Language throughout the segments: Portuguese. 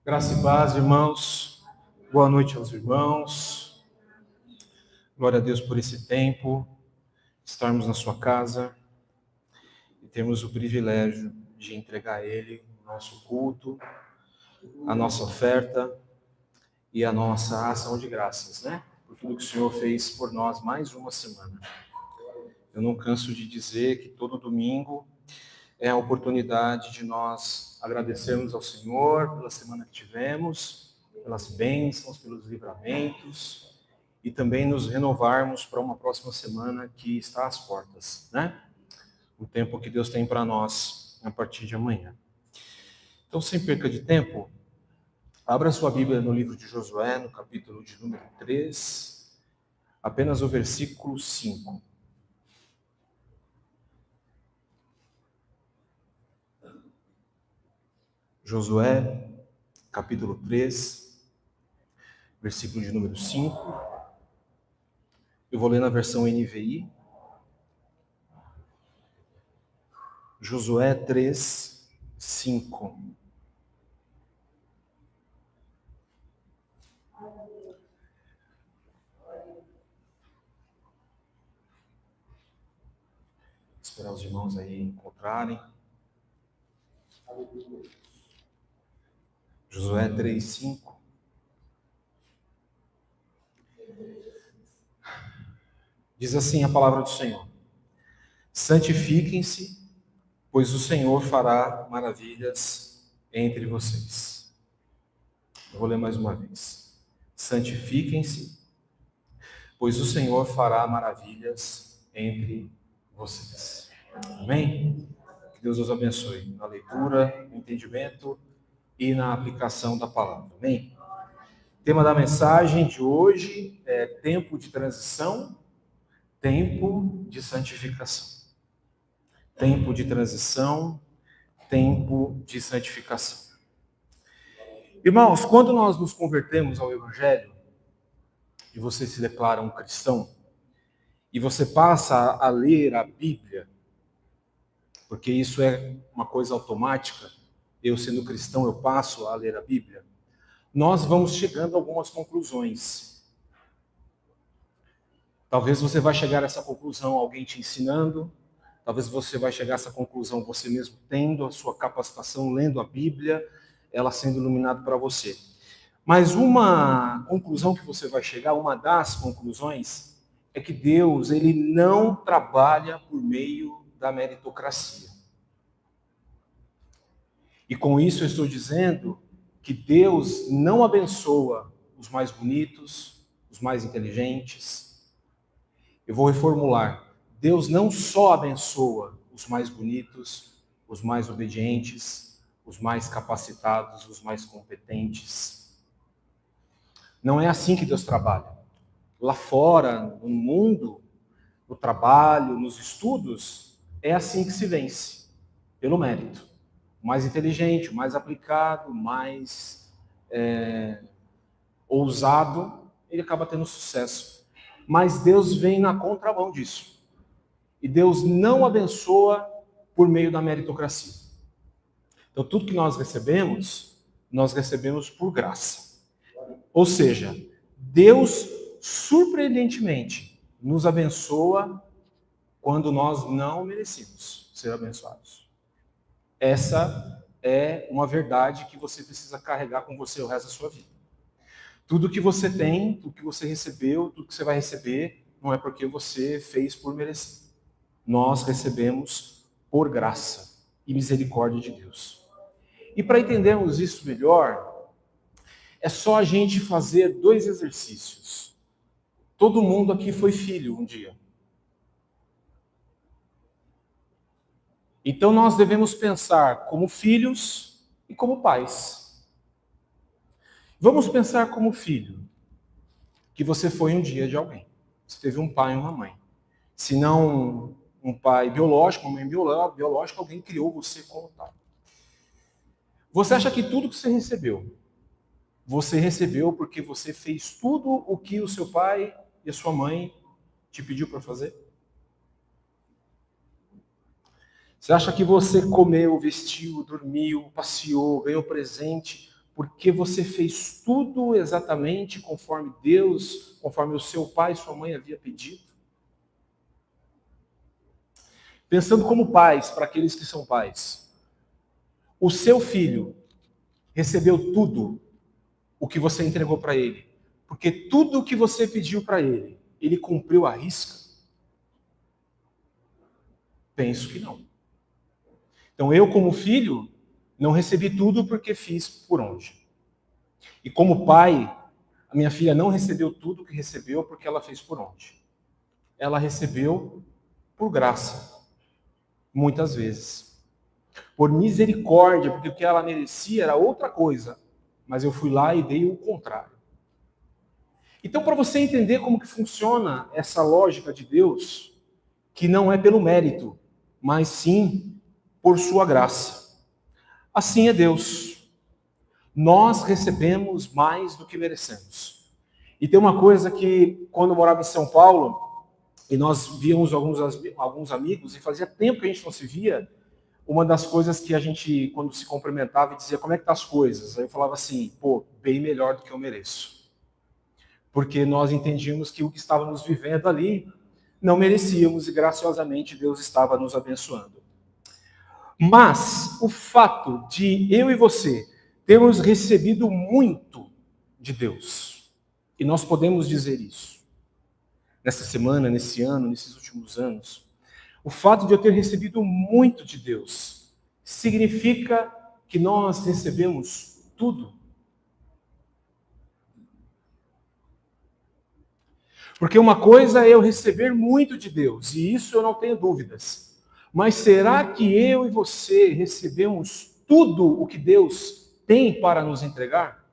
Graça e paz, irmãos. Boa noite aos irmãos. Glória a Deus por esse tempo, estarmos na sua casa e termos o privilégio de entregar a Ele o nosso culto, a nossa oferta e a nossa ação de graças, né? Por tudo que o Senhor fez por nós mais uma semana. Eu não canso de dizer que todo domingo é a oportunidade de nós agradecermos ao Senhor pela semana que tivemos, pelas bênçãos, pelos livramentos, e também nos renovarmos para uma próxima semana que está às portas, né? O tempo que Deus tem para nós a partir de amanhã. Então, sem perca de tempo, abra sua Bíblia no livro de Josué, no capítulo de número 3, apenas o versículo 5. Josué, capítulo 3, versículo de número 5. Eu vou ler na versão NVI. Josué 3, 5. Esperar os irmãos aí encontrarem. Josué 3, 5. Diz assim a palavra do Senhor: santifiquem-se, pois o Senhor fará maravilhas entre vocês. Eu vou ler mais uma vez. Santifiquem-se, pois o Senhor fará maravilhas entre vocês. Amém? Que Deus os abençoe na leitura, no entendimento e na aplicação da palavra. Amém? O tema da mensagem de hoje é tempo de transição, tempo de santificação. Tempo de transição, tempo de santificação. Irmãos, quando nós nos convertemos ao Evangelho, e você se declara um cristão, e você passa a ler a Bíblia, porque isso é uma coisa automática, eu sendo cristão, eu passo a ler a Bíblia, nós vamos chegando a algumas conclusões. Talvez você vai chegar a essa conclusão alguém te ensinando, talvez você vai chegar a essa conclusão você mesmo tendo a sua capacitação, lendo a Bíblia, ela sendo iluminada para você. Mas uma conclusão que você vai chegar, uma das conclusões, é que Deus, ele não trabalha por meio da meritocracia. E com isso eu estou dizendo que Deus não abençoa os mais bonitos, os mais inteligentes. Eu vou reformular. Deus não só abençoa os mais bonitos, os mais obedientes, os mais capacitados, os mais competentes. Não é assim que Deus trabalha. Lá fora, no mundo, no trabalho, nos estudos, é assim que se vence, pelo mérito. O mais inteligente, o mais aplicado, o mais ousado, ele acaba tendo sucesso. Mas Deus vem na contramão disso. E Deus não abençoa por meio da meritocracia. Então, tudo que nós recebemos por graça. Ou seja, Deus, surpreendentemente, nos abençoa quando nós não merecemos ser abençoados. Essa é uma verdade que você precisa carregar com você o resto da sua vida. Tudo que você tem, tudo que você recebeu, tudo que você vai receber, não é porque você fez por merecer. Nós recebemos por graça e misericórdia de Deus. E para entendermos isso melhor, é só a gente fazer 2 exercícios. Todo mundo aqui foi filho um dia. Então nós devemos pensar como filhos e como pais. Vamos pensar como filho, que você foi um dia de alguém. Você teve um pai e uma mãe. Se não um pai biológico, uma mãe biológica, alguém criou você como tal. Você acha que tudo que você recebeu porque você fez tudo o que o seu pai e a sua mãe te pediu para fazer? Você acha que você comeu, vestiu, dormiu, passeou, ganhou presente, porque você fez tudo exatamente conforme Deus, conforme o seu pai e sua mãe havia pedido? Pensando como pais, para aqueles que são pais, o seu filho recebeu tudo o que você entregou para ele, porque tudo o que você pediu para ele, ele cumpriu à risca? Penso que não. Então eu, como filho, não recebi tudo porque fiz por onde. E como pai, a minha filha não recebeu tudo que recebeu porque ela fez por onde. Ela recebeu por graça, muitas vezes. Por misericórdia, porque o que ela merecia era outra coisa, mas eu fui lá e dei o contrário. Então, para você entender como que funciona essa lógica de Deus, que não é pelo mérito, mas sim por sua graça. Assim é Deus. Nós recebemos mais do que merecemos. E tem uma coisa que, quando eu morava em São Paulo, e nós víamos alguns amigos, e fazia tempo que a gente não se via, uma das coisas que a gente, quando se cumprimentava, dizia, como é que tá as coisas? Aí eu falava assim, pô, bem melhor do que eu mereço. Porque nós entendíamos que o que estávamos vivendo ali não merecíamos e graciosamente Deus estava nos abençoando. Mas o fato de eu e você termos recebido muito de Deus, e nós podemos dizer isso, nessa semana, nesse ano, nesses últimos anos, o fato de eu ter recebido muito de Deus, significa que nós recebemos tudo. Porque uma coisa é eu receber muito de Deus, e isso eu não tenho dúvidas. Mas será que eu e você recebemos tudo o que Deus tem para nos entregar?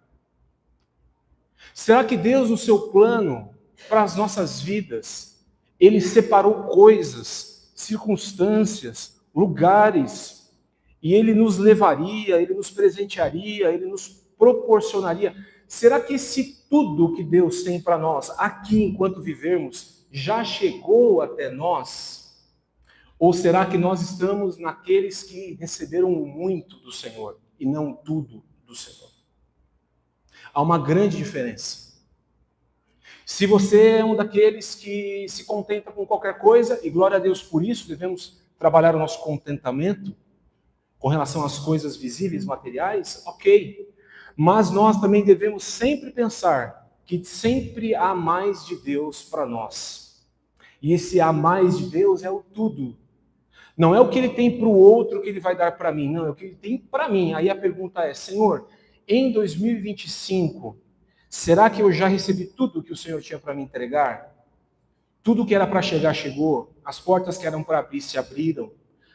Será que Deus, no seu plano para as nossas vidas, Ele separou coisas, circunstâncias, lugares, e Ele nos levaria, Ele nos presentearia, Ele nos proporcionaria? Será que esse tudo que Deus tem para nós, aqui enquanto vivermos, já chegou até nós? Ou será que nós estamos naqueles que receberam muito do Senhor e não tudo do Senhor? Há uma grande diferença. Se você é um daqueles que se contenta com qualquer coisa, e glória a Deus por isso, devemos trabalhar o nosso contentamento com relação às coisas visíveis, materiais, ok. Mas nós também devemos sempre pensar que sempre há mais de Deus para nós. E esse há mais de Deus é o tudo. Não é o que Ele tem para o outro que Ele vai dar para mim, não, é o que Ele tem para mim. Aí a pergunta é, Senhor, em 2025, será que eu já recebi tudo que o Senhor tinha para me entregar? Tudo que era para chegar, chegou. As portas que eram para abrir, se abriram.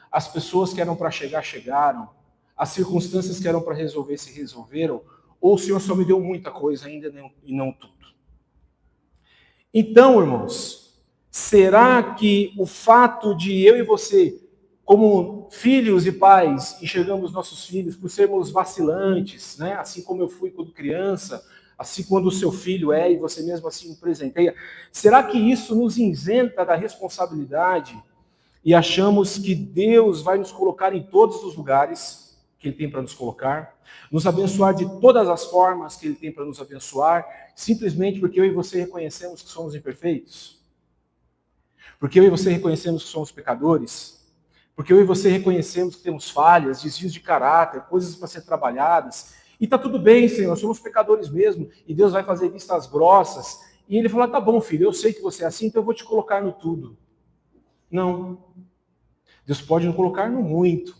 As pessoas que eram para chegar, chegaram. As circunstâncias que eram para resolver, se resolveram. Ou o Senhor só me deu muita coisa ainda e não tudo? Então, irmãos, será que o fato de eu e você, como filhos e pais, enxergamos nossos filhos por sermos vacilantes, né? Assim como eu fui quando criança, assim quando o seu filho é e você mesmo assim o presenteia, será que isso nos isenta da responsabilidade e achamos que Deus vai nos colocar em todos os lugares que Ele tem para nos colocar, nos abençoar de todas as formas que Ele tem para nos abençoar, simplesmente porque eu e você reconhecemos que somos imperfeitos? Porque eu e você reconhecemos que somos pecadores? Porque eu e você reconhecemos que temos falhas, desvios de caráter, coisas para ser trabalhadas. E está tudo bem, Senhor, somos pecadores mesmo. E Deus vai fazer vistas grossas. E Ele fala, tá bom, filho, eu sei que você é assim, então eu vou te colocar no tudo. Não. Deus pode nos colocar no muito,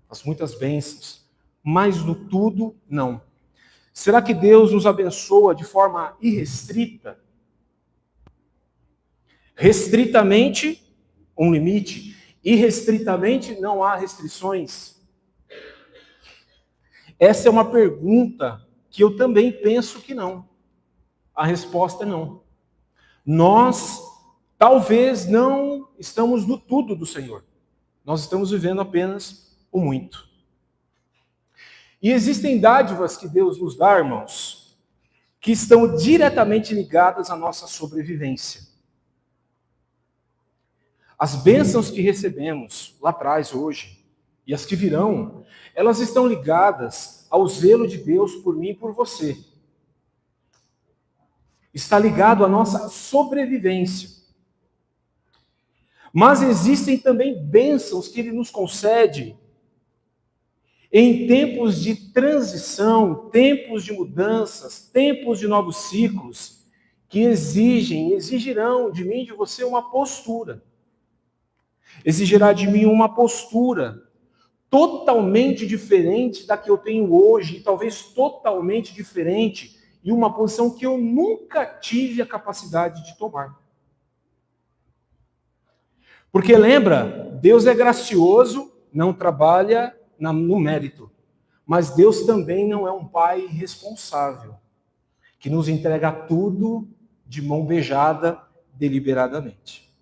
nas muitas bênçãos. Mas no tudo, não. Será que Deus nos abençoa de forma irrestrita? Restritamente, um limite. Irrestritamente, não há restrições. Essa é uma pergunta que eu também penso que não. A resposta é não. Nós, talvez, não estamos no tudo do Senhor. Nós estamos vivendo apenas o muito. E existem dádivas que Deus nos dá, irmãos, que estão diretamente ligadas à nossa sobrevivência. As bênçãos que recebemos lá atrás, hoje, e as que virão, elas estão ligadas ao zelo de Deus por mim e por você. Está ligado à nossa sobrevivência. Mas existem também bênçãos que Ele nos concede em tempos de transição, tempos de mudanças, tempos de novos ciclos, que exigirão de mim e de você uma postura. Exigirá de mim uma postura totalmente diferente da que eu tenho hoje, e talvez totalmente diferente, e uma posição que eu nunca tive a capacidade de tomar. Porque lembra, Deus é gracioso, não trabalha no mérito. Mas Deus também não é um pai irresponsável, que nos entrega tudo de mão beijada, deliberadamente.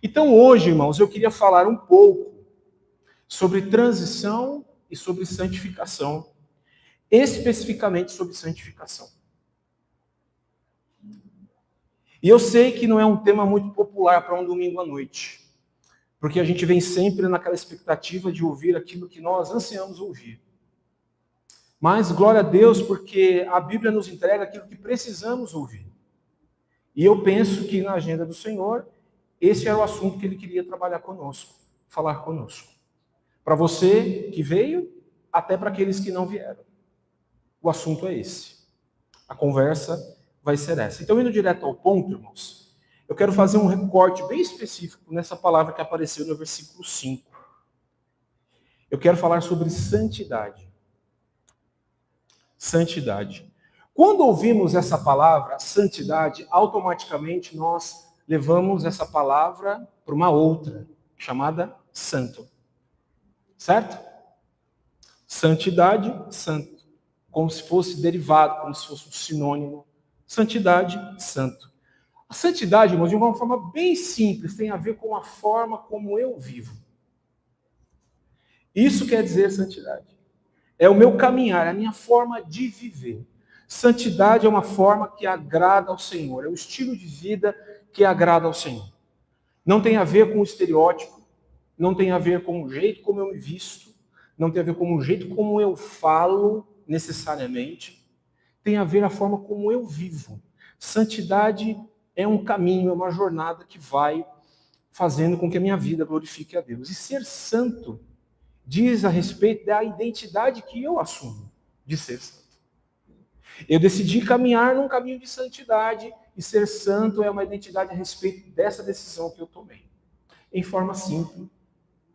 Então hoje, irmãos, eu queria falar um pouco sobre transição e sobre santificação, especificamente sobre santificação. E eu sei que não é um tema muito popular para um domingo à noite, porque a gente vem sempre naquela expectativa de ouvir aquilo que nós ansiamos ouvir. Mas glória a Deus, porque a Bíblia nos entrega aquilo que precisamos ouvir. E eu penso que na agenda do Senhor, esse era o assunto que Ele queria trabalhar conosco, falar conosco. Para você que veio, até para aqueles que não vieram. O assunto é esse. A conversa vai ser essa. Então, indo direto ao ponto, irmãos, eu quero fazer um recorte bem específico nessa palavra que apareceu no versículo 5. Eu quero falar sobre santidade. Santidade. Quando ouvimos essa palavra, santidade, automaticamente nós levamos essa palavra para uma outra, chamada santo. Certo? Santidade, santo. Como se fosse derivado, como se fosse um sinônimo. Santidade, santo. A santidade, irmãos, de uma forma bem simples, tem a ver com a forma como eu vivo. Isso quer dizer santidade. É o meu caminhar, é a minha forma de viver. Santidade é uma forma que agrada ao Senhor, é o estilo de vida que agrada ao Senhor. Não tem a ver com o estereótipo, não tem a ver com o jeito como eu me visto, não tem a ver com o jeito como eu falo necessariamente, tem a ver a forma como eu vivo. Santidade é um caminho, é uma jornada que vai fazendo com que a minha vida glorifique a Deus. E ser santo diz a respeito da identidade que eu assumo de ser santo. Eu decidi caminhar num caminho de santidade, e ser santo é uma identidade a respeito dessa decisão que eu tomei. Em forma simples,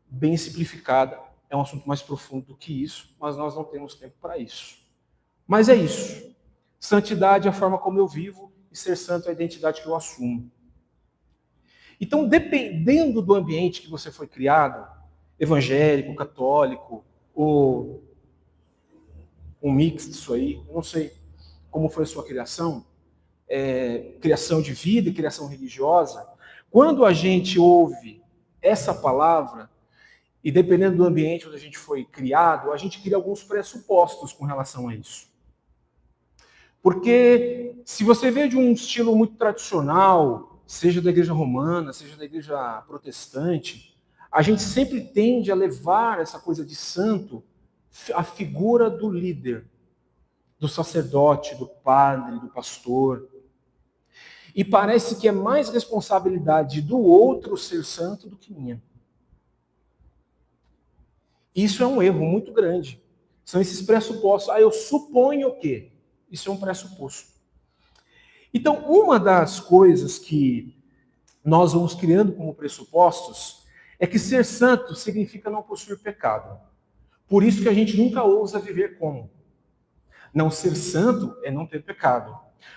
bem simplificada, é um assunto mais profundo do que isso, mas nós não temos tempo para isso. Mas é isso. Santidade é a forma como eu vivo, e ser santo é a identidade que eu assumo. Então, dependendo do ambiente que você foi criado, evangélico, católico, ou um mix disso aí, eu não sei como foi a sua criação, criação de vida e criação religiosa, quando a gente ouve essa palavra, e dependendo do ambiente onde a gente foi criado, a gente cria alguns pressupostos com relação a isso. Porque se você veio de um estilo muito tradicional, seja da igreja romana, seja da igreja protestante, a gente sempre tende a levar essa coisa de santo à figura do líder, do sacerdote, do padre, do pastor. E parece que é mais responsabilidade do outro ser santo do que minha. Isso é um erro muito grande. São esses pressupostos. Eu suponho que. Isso é um pressuposto. Então, uma das coisas que nós vamos criando como pressupostos é que ser santo significa não possuir pecado. Por isso que a gente nunca ousa viver como. Não ser santo é não ter pecado.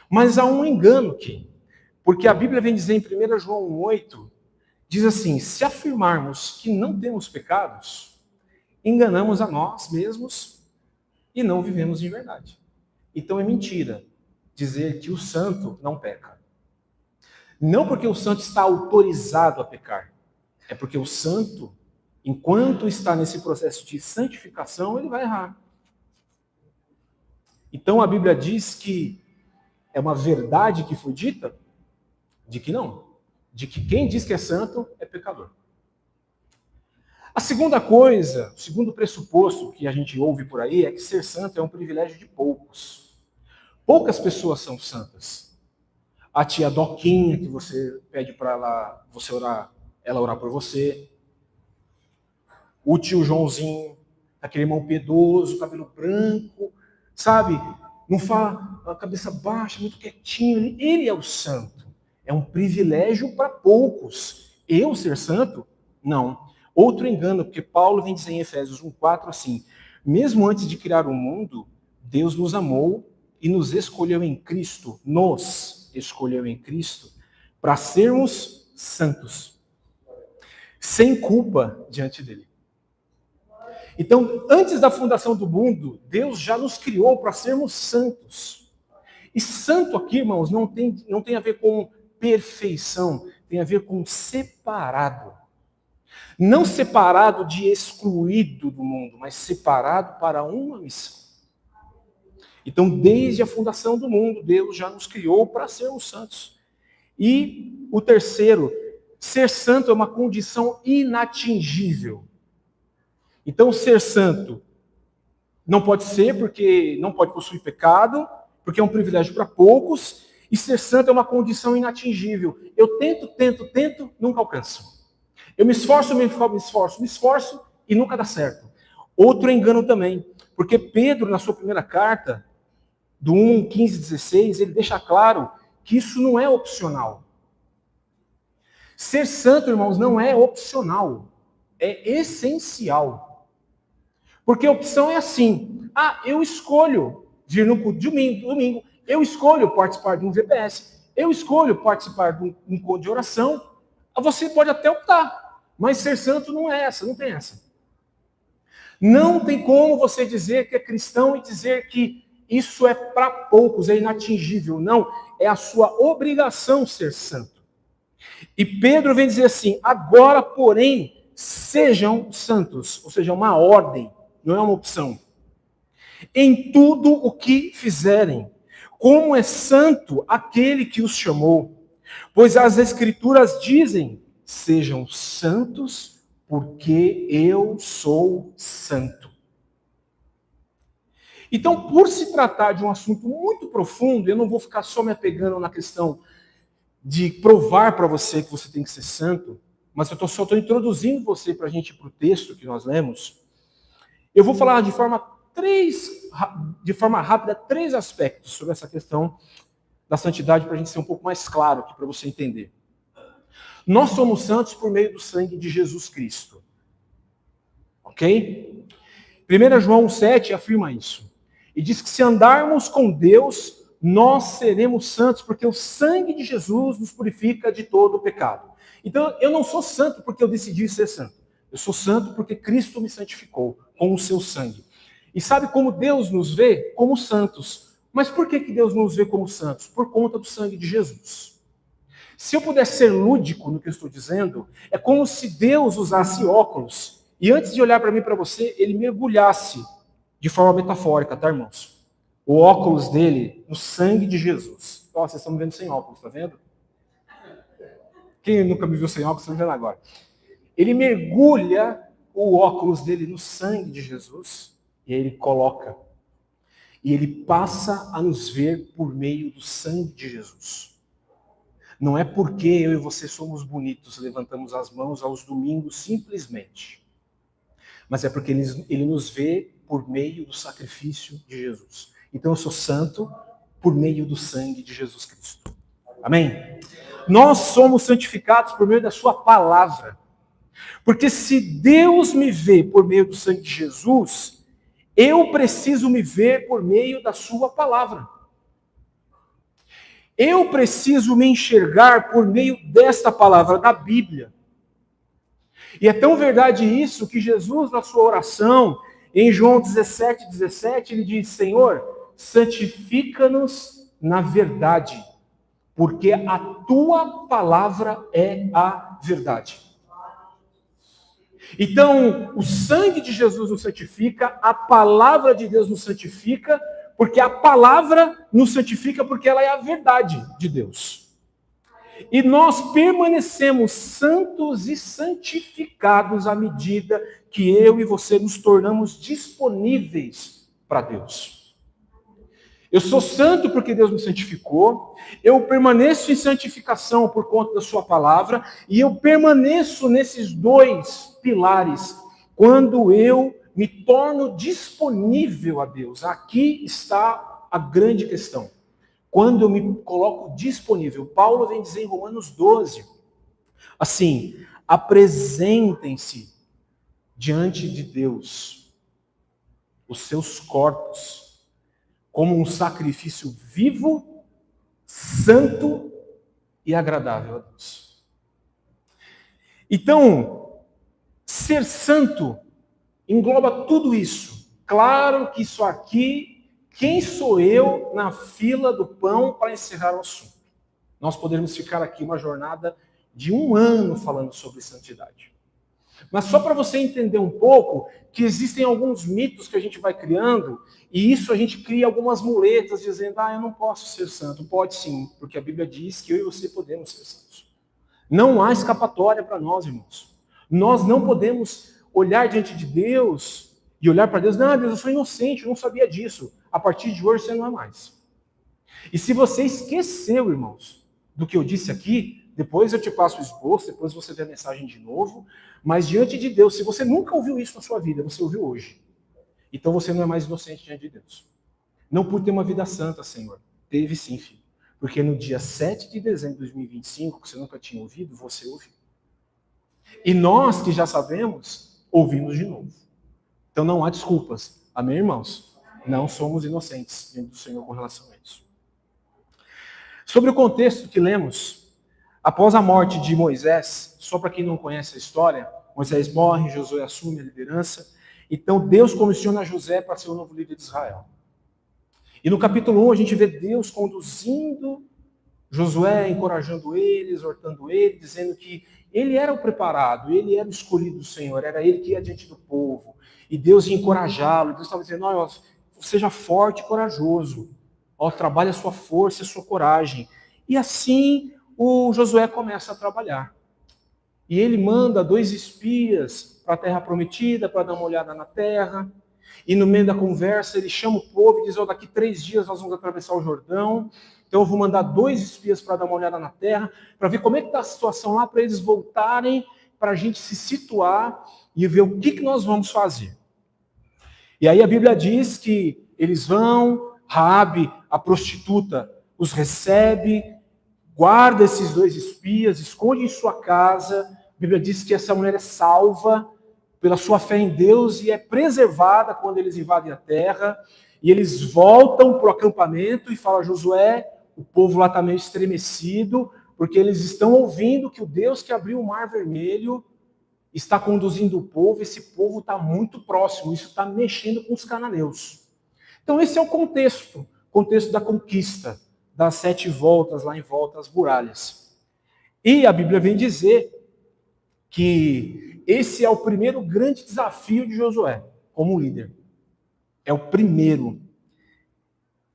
Mas há um engano aqui. Porque a Bíblia vem dizer em 1 João 8, diz assim, se afirmarmos que não temos pecados, enganamos a nós mesmos e não vivemos de verdade. Então é mentira dizer que o santo não peca. Não porque o santo está autorizado a pecar, é porque o santo, enquanto está nesse processo de santificação, ele vai errar. Então a Bíblia diz que é uma verdade que foi dita, de que não. De que quem diz que é santo é pecador. A segunda coisa, o segundo pressuposto que a gente ouve por aí é que ser santo é um privilégio de poucos. Poucas pessoas são santas. A tia Doquinha, que você pede para ela orar por você. O tio Joãozinho, aquele irmão piedoso, cabelo branco, sabe? Não fala, a cabeça baixa, muito quietinho. Ele é o santo. É um privilégio para poucos. Eu ser santo? Não. Outro engano, porque Paulo vem dizer em Efésios 1,4 assim: mesmo antes de criar o mundo, Deus nos amou e nos escolheu em Cristo, para sermos santos, sem culpa diante dele. Então, antes da fundação do mundo, Deus já nos criou para sermos santos. E santo aqui, irmãos, não tem a ver com perfeição, tem a ver com separado. Não separado de excluído do mundo, mas separado para uma missão. Então, desde a fundação do mundo, Deus já nos criou para sermos santos. E o terceiro, ser santo é uma condição inatingível. Então, ser santo não pode ser porque não pode possuir pecado, porque é um privilégio para poucos, e ser santo é uma condição inatingível. Eu tento, nunca alcanço. Eu me esforço e nunca dá certo. Outro engano também, porque Pedro, na sua primeira carta, do 1, 15, 16, ele deixa claro que isso não é opcional. Ser santo, irmãos, não é opcional, é essencial. Porque a opção é assim: eu escolho vir no culto de domingo, eu escolho participar de um GPS, eu escolho participar de um encontro de oração. Você pode até optar, mas ser santo não é essa, não tem essa. Não tem como você dizer que é cristão e dizer que isso é para poucos, é inatingível. Não, é a sua obrigação ser santo. E Pedro vem dizer assim: agora, porém, sejam santos, ou seja, uma ordem, não é uma opção. Em tudo o que fizerem, como é santo aquele que os chamou. Pois as Escrituras dizem: sejam santos, porque eu sou santo. Então, por se tratar de um assunto muito profundo, eu não vou ficar só me apegando na questão de provar para você que você tem que ser santo, mas eu só estou introduzindo você para a gente para o texto que nós lemos. Eu vou falar de forma rápida 3 aspectos sobre essa questão da santidade, para a gente ser um pouco mais claro aqui, para você entender. Nós somos santos por meio do sangue de Jesus Cristo. Ok? 1 João 7 afirma isso. E diz que se andarmos com Deus, nós seremos santos, porque o sangue de Jesus nos purifica de todo o pecado. Então, eu não sou santo porque eu decidi ser santo. Eu sou santo porque Cristo me santificou com o seu sangue. E sabe como Deus nos vê? Como santos. Mas por que Deus nos vê como santos? Por conta do sangue de Jesus. Se eu pudesse ser lúdico no que eu estou dizendo, é como se Deus usasse óculos e antes de olhar para mim e para você, ele mergulhasse, de forma metafórica, tá, irmãos? O óculos dele no sangue de Jesus. Ó, vocês estão me vendo sem óculos, tá vendo? Quem nunca me viu sem óculos, está me vendo agora. Ele mergulha o óculos dele no sangue de Jesus e aí ele coloca. E ele passa a nos ver por meio do sangue de Jesus. Não é porque eu e você somos bonitos, levantamos as mãos aos domingos simplesmente. Mas é porque ele nos vê por meio do sacrifício de Jesus. Então eu sou santo por meio do sangue de Jesus Cristo. Amém? Nós somos santificados por meio da sua palavra. Porque se Deus me vê por meio do sangue de Jesus, eu preciso me ver por meio da sua palavra. Eu preciso me enxergar por meio desta palavra, da Bíblia. E é tão verdade isso que Jesus, na sua oração, em João 17, ele diz: Senhor, santifica-nos na verdade, porque a tua palavra é a verdade. Então, o sangue de Jesus nos santifica, a palavra de Deus nos santifica, porque a palavra nos santifica porque ela é a verdade de Deus. E nós permanecemos santos e santificados à medida que eu e você nos tornamos disponíveis para Deus. Eu sou santo porque Deus me santificou, eu permaneço em santificação por conta da sua palavra, e eu permaneço nesses dois pilares quando eu me torno disponível a Deus. Aqui está a grande questão. Quando eu me coloco disponível, Paulo vem dizer em Romanos 12, assim, apresentem-se diante de Deus os seus corpos como um sacrifício vivo, santo e agradável a Deus. Então, ser santo engloba tudo isso. Claro que isso aqui, quem sou eu na fila do pão para encerrar o assunto? Nós poderíamos ficar aqui uma jornada de 1 ano falando sobre santidade. Mas só para você entender um pouco que existem alguns mitos que a gente vai criando, e isso a gente cria algumas muletas dizendo, eu não posso ser santo. Pode sim, porque a Bíblia diz que eu e você podemos ser santos. Não há escapatória para nós, irmãos. Nós não podemos olhar diante de Deus e olhar para Deus, não, Deus, eu sou inocente, eu não sabia disso. A partir de hoje você não é mais. E se você esqueceu, irmãos, do que eu disse aqui, depois eu te passo o esboço, depois você vê a mensagem de novo, mas diante de Deus, se você nunca ouviu isso na sua vida, você ouviu hoje. Então você não é mais inocente diante de Deus. Não por ter uma vida santa, Senhor. Teve sim, filho. Porque no dia 7 de dezembro de 2025, que você nunca tinha ouvido, você ouviu. E nós que já sabemos, ouvimos de novo. Então não há desculpas. Amém, irmãos? Não somos inocentes diante do Senhor com relação a isso. Sobre o contexto que lemos, após a morte de Moisés, só para quem não conhece a história, Moisés morre, Josué assume a liderança. Então Deus comissiona José para ser o novo líder de Israel. E no capítulo 1 a gente vê Deus conduzindo Josué, encorajando ele, exortando ele, dizendo que ele era o preparado, ele era o escolhido do Senhor, era ele que ia diante do povo. E Deus ia encorajá-lo, Deus estava dizendo, seja forte e corajoso, trabalhe a sua força e a sua coragem. E assim o Josué começa a trabalhar. E ele manda 2 espias para a terra prometida, para dar uma olhada na terra. E no meio da conversa ele chama o povo e diz, daqui 3 dias nós vamos atravessar o Jordão. Então eu vou mandar 2 espias para dar uma olhada na terra, para ver como é que está a situação lá, para eles voltarem, para a gente se situar e ver o que nós vamos fazer. E aí a Bíblia diz que eles vão, Raabe, a prostituta, os recebe, guarda esses 2 espias, esconde em sua casa. A Bíblia diz que essa mulher é salva pela sua fé em Deus e é preservada quando eles invadem a terra. E eles voltam para o acampamento e falam, Josué, o povo lá está meio estremecido, porque eles estão ouvindo que o Deus que abriu o Mar Vermelho está conduzindo o povo, esse povo está muito próximo, isso está mexendo com os cananeus. Então esse é o contexto da conquista, das 7 voltas lá em volta às muralhas. E a Bíblia vem dizer que esse é o primeiro grande desafio de Josué, como líder. É o primeiro.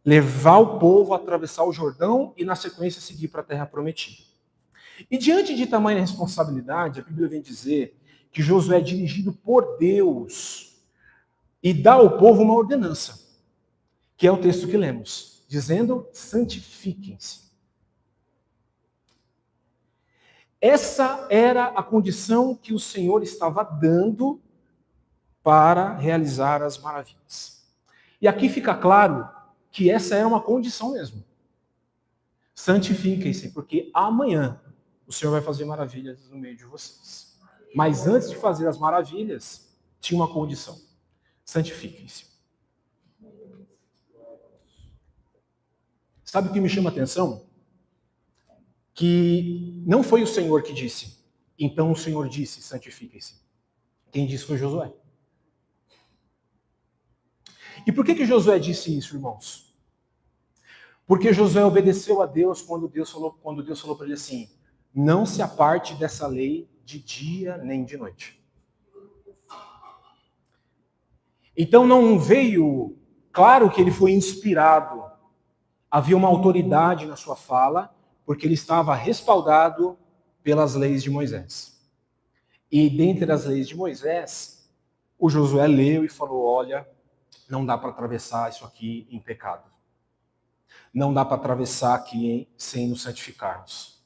Levar o povo a atravessar o Jordão e, na sequência, seguir para a terra prometida. E diante de tamanha responsabilidade, a Bíblia vem dizer que Josué é dirigido por Deus e dá ao povo uma ordenança, que é o texto que lemos, dizendo, santifiquem-se. Essa era a condição que o Senhor estava dando para realizar as maravilhas. E aqui fica claro que essa era uma condição mesmo. Santifiquem-se, porque amanhã o Senhor vai fazer maravilhas no meio de vocês. Mas antes de fazer as maravilhas, tinha uma condição. Santifiquem-se. Sabe o que me chama a atenção? Que não foi o Senhor que disse. Então o Senhor disse, santifiquem-se. Quem disse foi Josué. E por que Josué disse isso, irmãos? Porque Josué obedeceu a Deus quando Deus falou para ele assim, não se aparte dessa lei de dia nem de noite. Então não veio, claro que ele foi inspirado, havia uma autoridade na sua fala, Porque ele estava respaldado pelas leis de Moisés. E dentre as leis de Moisés, o Josué leu e falou: olha, não dá para atravessar isso aqui em pecado. Não dá para atravessar aqui sem nos santificarmos.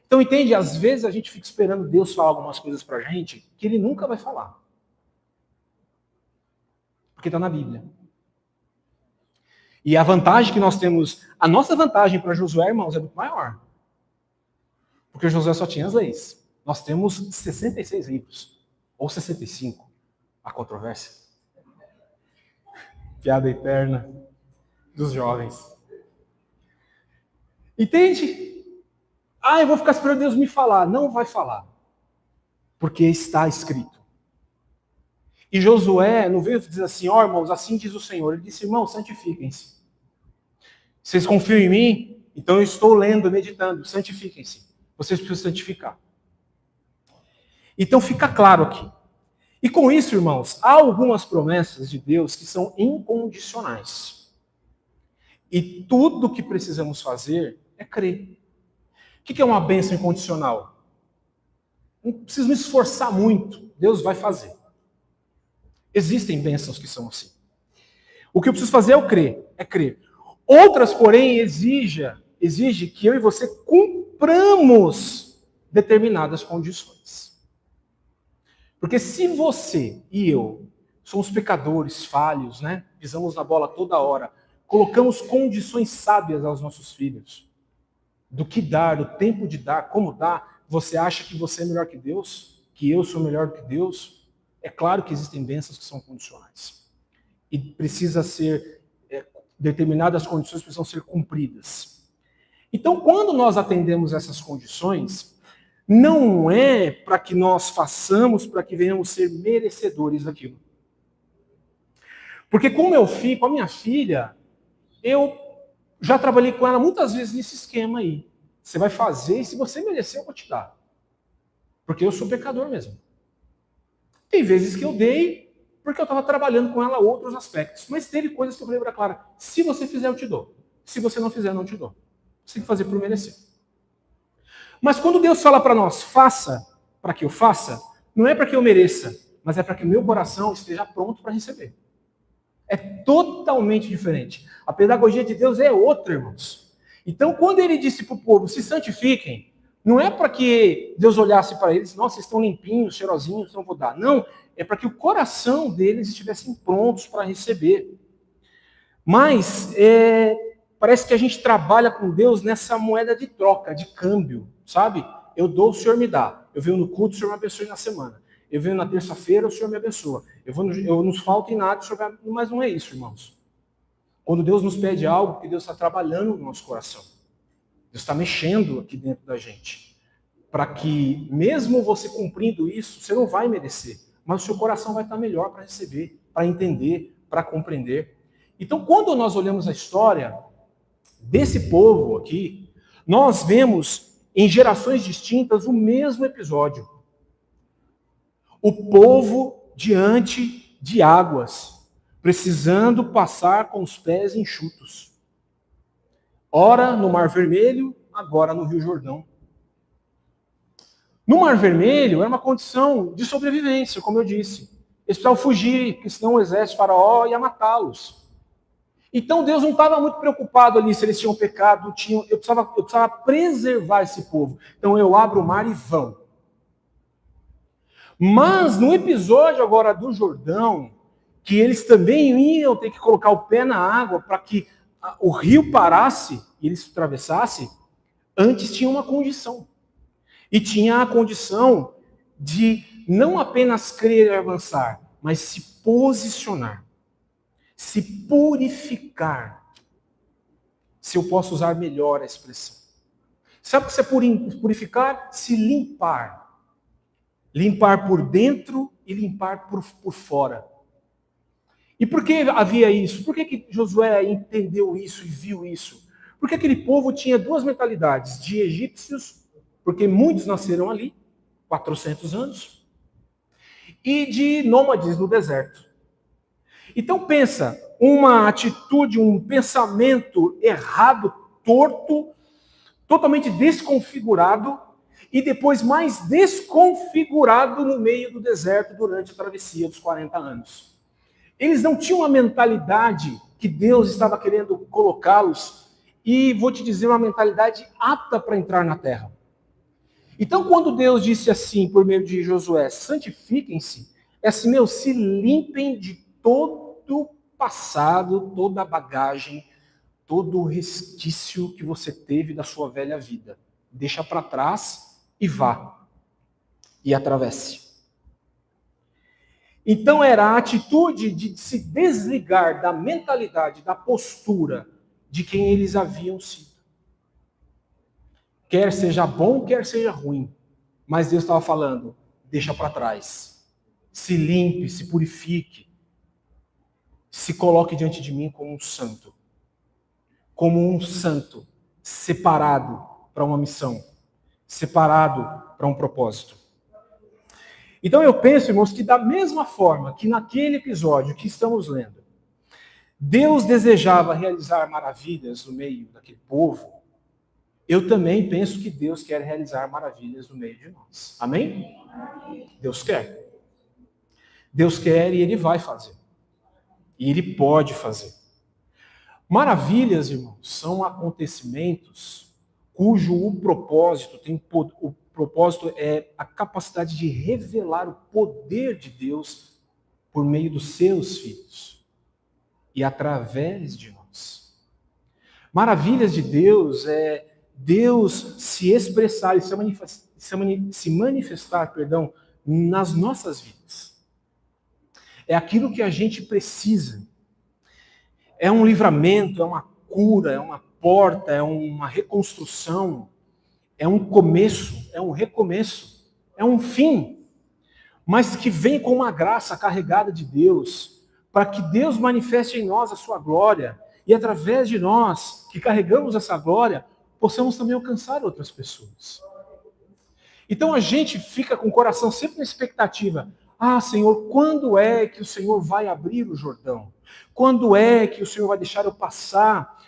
Então, entende? Às vezes a gente fica esperando Deus falar algumas coisas para a gente que ele nunca vai falar. Porque está na Bíblia. E a vantagem que nós temos, a nossa vantagem para Josué, irmãos, é muito maior. Porque Josué só tinha as leis. Nós temos 66 livros. Ou 65. A controvérsia. Piada eterna dos jovens. Entende? Eu vou ficar esperando Deus me falar. Não vai falar. Porque está escrito. E Josué não veio dizer assim: ó, irmãos, assim diz o Senhor. Ele disse: irmãos, santifiquem-se. Vocês confiam em mim? Então eu estou lendo, meditando. Santifiquem-se. Vocês precisam santificar. Então fica claro aqui. E com isso, irmãos, há algumas promessas de Deus que são incondicionais. E tudo o que precisamos fazer é crer. O que é uma bênção incondicional? Não preciso me esforçar muito. Deus vai fazer. Existem bênçãos que são assim. O que eu preciso fazer é crer. Outras, porém, exige que eu e você cumpramos determinadas condições. Porque se você e eu somos pecadores, falhos, né? Pisamos na bola toda hora, colocamos condições sábias aos nossos filhos, do que dar, do tempo de dar, como dar, você acha que você é melhor que Deus? Que eu sou melhor que Deus? É claro que existem bênçãos que são condicionais. E determinadas condições precisam ser cumpridas. Então, quando nós atendemos essas condições, não é para que nós façamos, para que venhamos ser merecedores daquilo. Porque com a minha filha, eu já trabalhei com ela muitas vezes nesse esquema aí. Você vai fazer e se você merecer, eu vou te dar. Porque eu sou pecador mesmo. Tem vezes que eu dei porque eu estava trabalhando com ela outros aspectos. Mas teve coisas que eu falei para Clara: se você fizer, eu te dou. Se você não fizer, eu não te dou. Você tem que fazer por merecer. Mas quando Deus fala para nós, faça para que eu faça, não é para que eu mereça, mas é para que o meu coração esteja pronto para receber. É totalmente diferente. A pedagogia de Deus é outra, irmãos. Então, quando ele disse para o povo, se santifiquem, não é para que Deus olhasse para eles: nossa, vocês estão limpinhos, cheirosinhos, não vou dar. Não, é para que o coração deles estivessem prontos para receber. Mas parece que a gente trabalha com Deus nessa moeda de troca, de câmbio, sabe? Eu dou, o Senhor me dá. Eu venho no culto, o Senhor me abençoe na semana. Eu venho na terça-feira, o Senhor me abençoa. Eu não falta em nada, mas não é isso, irmãos. Quando Deus nos pede algo, que Deus está trabalhando no nosso coração. Deus está mexendo aqui dentro da gente. Para que, mesmo você cumprindo isso, você não vai merecer. Mas o seu coração vai estar melhor para receber, para entender, para compreender. Então, quando nós olhamos a história desse povo aqui, nós vemos em gerações distintas o mesmo episódio. O povo diante de águas, precisando passar com os pés enxutos. Ora no Mar Vermelho, agora no Rio Jordão. No Mar Vermelho era uma condição de sobrevivência, como eu disse. Eles precisavam fugir, porque senão o exército faraó ia matá-los. Então Deus não estava muito preocupado ali se eles tinham pecado, eu precisava preservar esse povo. Então eu abro o mar e vão. Mas no episódio agora do Jordão, que eles também iam ter que colocar o pé na água para que o rio parasse e eles atravessassem, antes tinha uma condição. E tinha a condição de não apenas crer e avançar, mas se posicionar, se purificar. Se eu posso usar melhor a expressão. Sabe o que é purificar? Se limpar. Limpar por dentro e limpar por fora. E por que havia isso? Por que Josué entendeu isso e viu isso? Porque aquele povo tinha duas mentalidades, de egípcios, porque muitos nasceram ali, 400 anos, e de nômades no deserto. Então pensa, uma atitude, um pensamento errado, torto, totalmente desconfigurado e depois mais desconfigurado no meio do deserto durante a travessia dos 40 anos. Eles não tinham a mentalidade que Deus estava querendo colocá-los e, vou te dizer, uma mentalidade apta para entrar na terra. Então, quando Deus disse assim, por meio de Josué, santifiquem-se, é assim, se limpem de todo passado, toda a bagagem, todo o restício que você teve da sua velha vida. Deixa para trás e vá. E atravesse. Então era a atitude de se desligar da mentalidade, da postura de quem eles haviam sido. Quer seja bom, quer seja ruim. Mas Deus estava falando, deixa para trás. Se limpe, se purifique. Se coloque diante de mim como um santo. Como um santo, separado para uma missão. Separado para um propósito. Então eu penso, irmãos, que da mesma forma que naquele episódio que estamos lendo, Deus desejava realizar maravilhas no meio daquele povo, eu também penso que Deus quer realizar maravilhas no meio de nós. Amém? Deus quer. Deus quer e Ele vai fazer. E Ele pode fazer. Maravilhas, irmãos, são acontecimentos cujo o propósito é a capacidade de revelar o poder de Deus por meio dos seus filhos e através de nós. Maravilhas de Deus é Deus se expressar e se manifestar, nas nossas vidas. É aquilo que a gente precisa. É um livramento, é uma cura, é uma porta, é uma reconstrução, é um começo, é um recomeço, é um fim, mas que vem com uma graça carregada de Deus, para que Deus manifeste em nós a sua glória, e através de nós, que carregamos essa glória, possamos também alcançar outras pessoas. Então a gente fica com o coração sempre na expectativa, Senhor, quando é que o Senhor vai abrir o Jordão? Quando é que o Senhor vai deixar eu passar,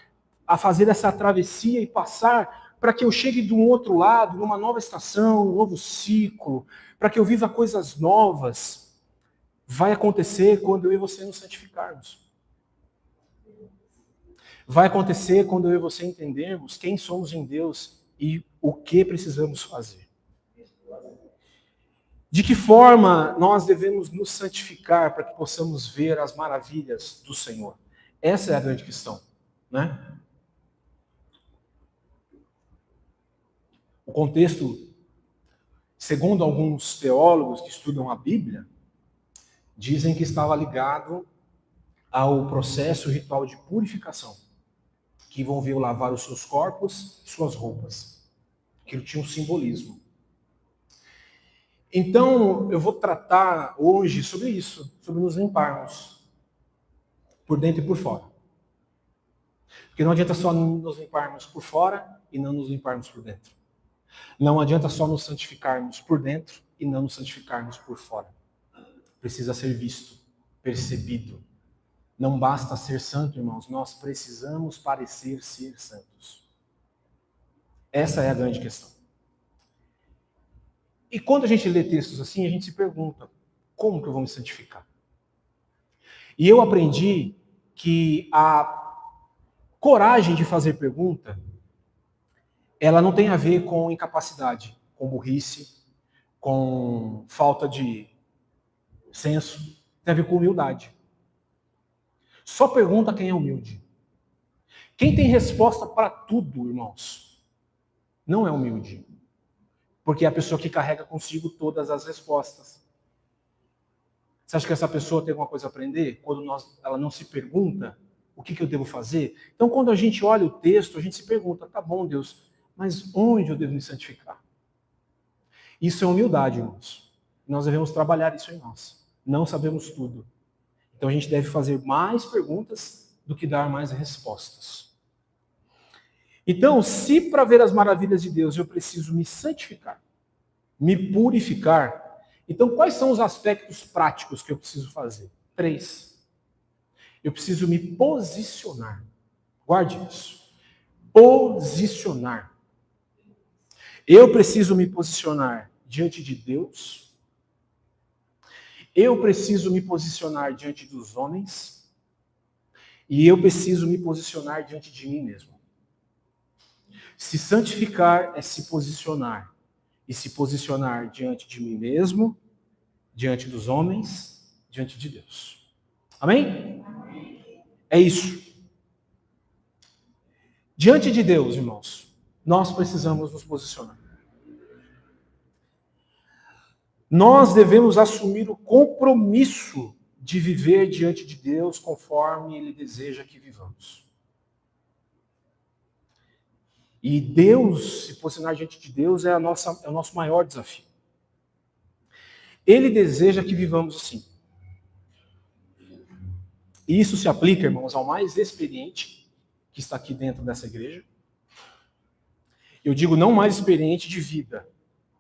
a fazer essa travessia e passar para que eu chegue de um outro lado, numa nova estação, um novo ciclo, para que eu viva coisas novas? Vai acontecer quando eu e você nos santificarmos. Vai acontecer quando eu e você entendermos quem somos em Deus e o que precisamos fazer. De que forma nós devemos nos santificar para que possamos ver as maravilhas do Senhor? Essa é a grande questão, né? O contexto, segundo alguns teólogos que estudam a Bíblia, dizem que estava ligado ao processo ritual de purificação, que envolveu lavar os seus corpos e suas roupas. Aquilo tinha um simbolismo. Então, eu vou tratar hoje sobre isso, sobre nos limparmos, por dentro e por fora. Porque não adianta só nos limparmos por fora e não nos limparmos por dentro. Não adianta só nos santificarmos por dentro e não nos santificarmos por fora. Precisa ser visto, percebido. Não basta ser santo, irmãos, nós precisamos parecer ser santos. Essa é a grande questão. E quando a gente lê textos assim, a gente se pergunta, como que eu vou me santificar? E eu aprendi que a coragem de fazer pergunta, ela não tem a ver com incapacidade, com burrice, com falta de senso, tem a ver com humildade. Só pergunta quem é humilde. Quem tem resposta para tudo, irmãos, não é humilde. Porque é a pessoa que carrega consigo todas as respostas. Você acha que essa pessoa tem alguma coisa a aprender? Quando ela não se pergunta, o que eu devo fazer? Então, quando a gente olha o texto, a gente se pergunta, tá bom, Deus, mas onde eu devo me santificar? Isso é humildade, irmãos. Nós devemos trabalhar isso em nós. Não sabemos tudo. Então, a gente deve fazer mais perguntas do que dar mais respostas. Então, se para ver as maravilhas de Deus eu preciso me santificar, me purificar, então quais são os aspectos práticos que eu preciso fazer? 3. Eu preciso me posicionar. Guarde isso. Posicionar. Eu preciso me posicionar diante de Deus. Eu preciso me posicionar diante dos homens. E eu preciso me posicionar diante de mim mesmo. Se santificar é se posicionar. E se posicionar diante de mim mesmo, diante dos homens, diante de Deus. Amém? É isso. Diante de Deus, irmãos, nós precisamos nos posicionar. Nós devemos assumir o compromisso de viver diante de Deus conforme Ele deseja que vivamos. E Deus, se posicionar diante de Deus, é o nosso maior desafio. Ele deseja que vivamos assim. E isso se aplica, irmãos, ao mais experiente que está aqui dentro dessa igreja. Eu digo não mais experiente de vida,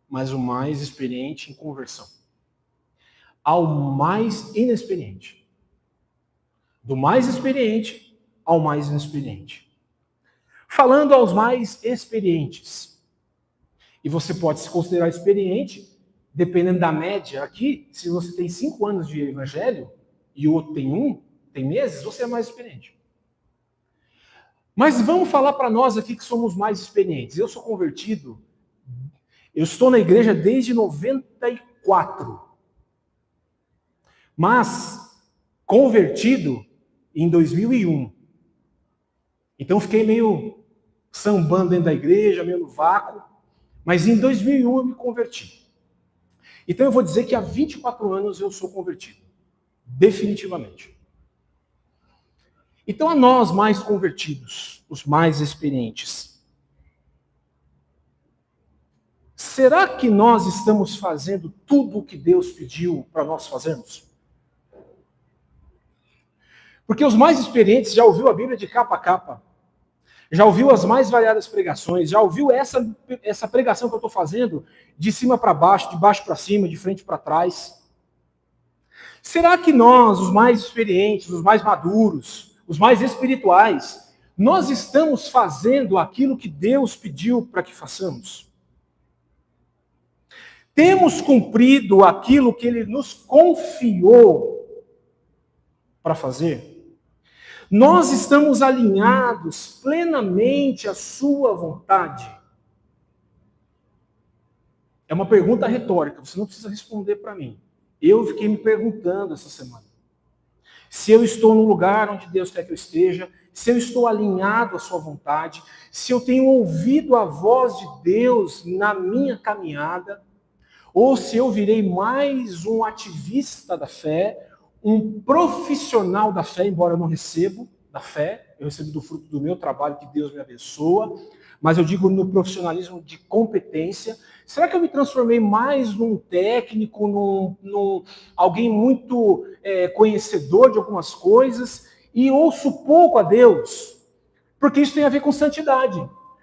mas o mais experiente em conversão. Ao mais inexperiente. Do mais experiente ao mais inexperiente. Falando aos mais experientes. E você pode se considerar experiente, dependendo da média aqui, se você tem 5 anos de evangelho e o outro tem meses, você é mais experiente. Mas vamos falar para nós aqui que somos mais experientes. Eu sou convertido, eu estou na igreja desde 94. Mas convertido em 2001. Então fiquei meio sambando dentro da igreja, meio no vácuo. Mas em 2001 eu me converti. Então eu vou dizer que há 24 anos eu sou convertido. Definitivamente. Então a nós mais convertidos, os mais experientes, será que nós estamos fazendo tudo o que Deus pediu para nós fazermos? Porque os mais experientes já ouviu a Bíblia de capa a capa. Já ouviu as mais variadas pregações, já ouviu essa pregação que eu estou fazendo de cima para baixo, de baixo para cima, de frente para trás. Será que nós, os mais experientes, os mais maduros, os mais espirituais, nós estamos fazendo aquilo que Deus pediu para que façamos? Temos cumprido aquilo que Ele nos confiou para fazer? Nós estamos alinhados plenamente à sua vontade? É uma pergunta retórica, você não precisa responder para mim. Eu fiquei me perguntando essa semana. Se eu estou no lugar onde Deus quer que eu esteja, se eu estou alinhado à sua vontade, se eu tenho ouvido a voz de Deus na minha caminhada, ou se eu virei mais um ativista da fé, um profissional da fé, embora eu não recebo da fé, eu recebo do fruto do meu trabalho, que Deus me abençoa, mas eu digo no profissionalismo de competência. Será que eu me transformei mais num técnico, num alguém muito conhecedor de algumas coisas e ouço pouco a Deus? Porque isso tem a ver com santidade.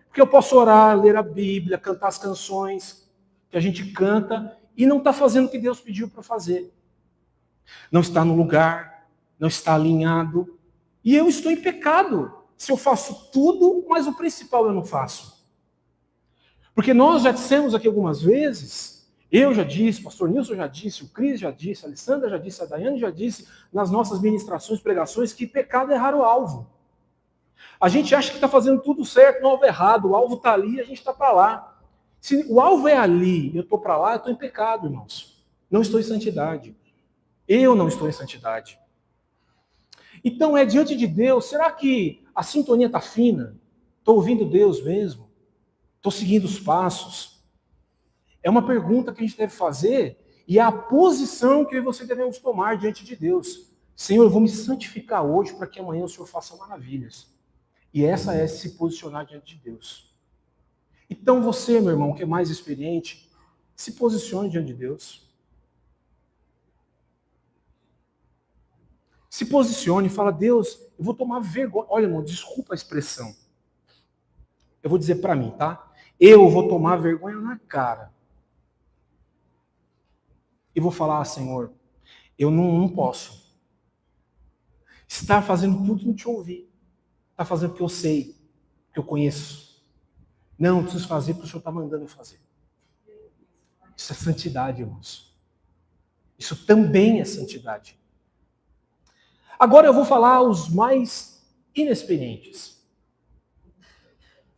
Porque eu posso orar, ler a Bíblia, cantar as canções que a gente canta e não está fazendo o que Deus pediu para fazer. Não está no lugar, não está alinhado. E eu estou em pecado se eu faço tudo, mas o principal eu não faço. Porque nós já dissemos aqui algumas vezes, eu já disse, o pastor Nilson já disse, o Cris já disse, a Alessandra já disse, a Daiane já disse, nas nossas ministrações, pregações, que pecado é errar o alvo. A gente acha que está fazendo tudo certo, no alvo errado, o alvo está ali, a gente está para lá. Se o alvo é ali, eu estou para lá, eu estou em pecado, irmãos. Não estou em santidade. Eu não estou em santidade. Então, diante de Deus, será que a sintonia está fina? Estou ouvindo Deus mesmo? Estou seguindo os passos? É uma pergunta que a gente deve fazer e é a posição que eu e você devemos tomar diante de Deus. Senhor, eu vou me santificar hoje para que amanhã o Senhor faça maravilhas. E essa é se posicionar diante de Deus. Então você, meu irmão, que é mais experiente, se posicione diante de Deus. Se posicione e fala, Deus, eu vou tomar vergonha. Olha, irmão, desculpa a expressão. Eu vou dizer para mim, tá? Eu vou tomar vergonha na cara. E vou falar, Senhor, eu não posso estar fazendo tudo não te ouvir. Está fazendo porque eu sei, porque eu conheço. Não, eu preciso fazer porque o Senhor está mandando eu fazer. Isso é santidade, irmãos. Isso também é santidade. Agora eu vou falar os mais inexperientes.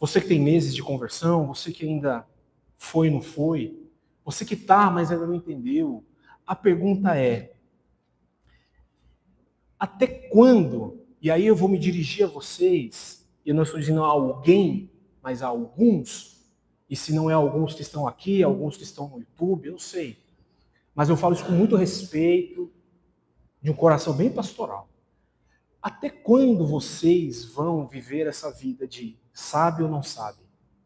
Você que tem meses de conversão, você que ainda foi, não foi, você que está, mas ainda não entendeu. A pergunta é, até quando, e aí eu vou me dirigir a vocês, e eu não estou dizendo a alguém, mas a alguns, e se não é alguns que estão aqui, alguns que estão no YouTube, eu sei. Mas eu falo isso com muito respeito, de um coração bem pastoral. Até quando vocês vão viver essa vida de sabe ou não sabe,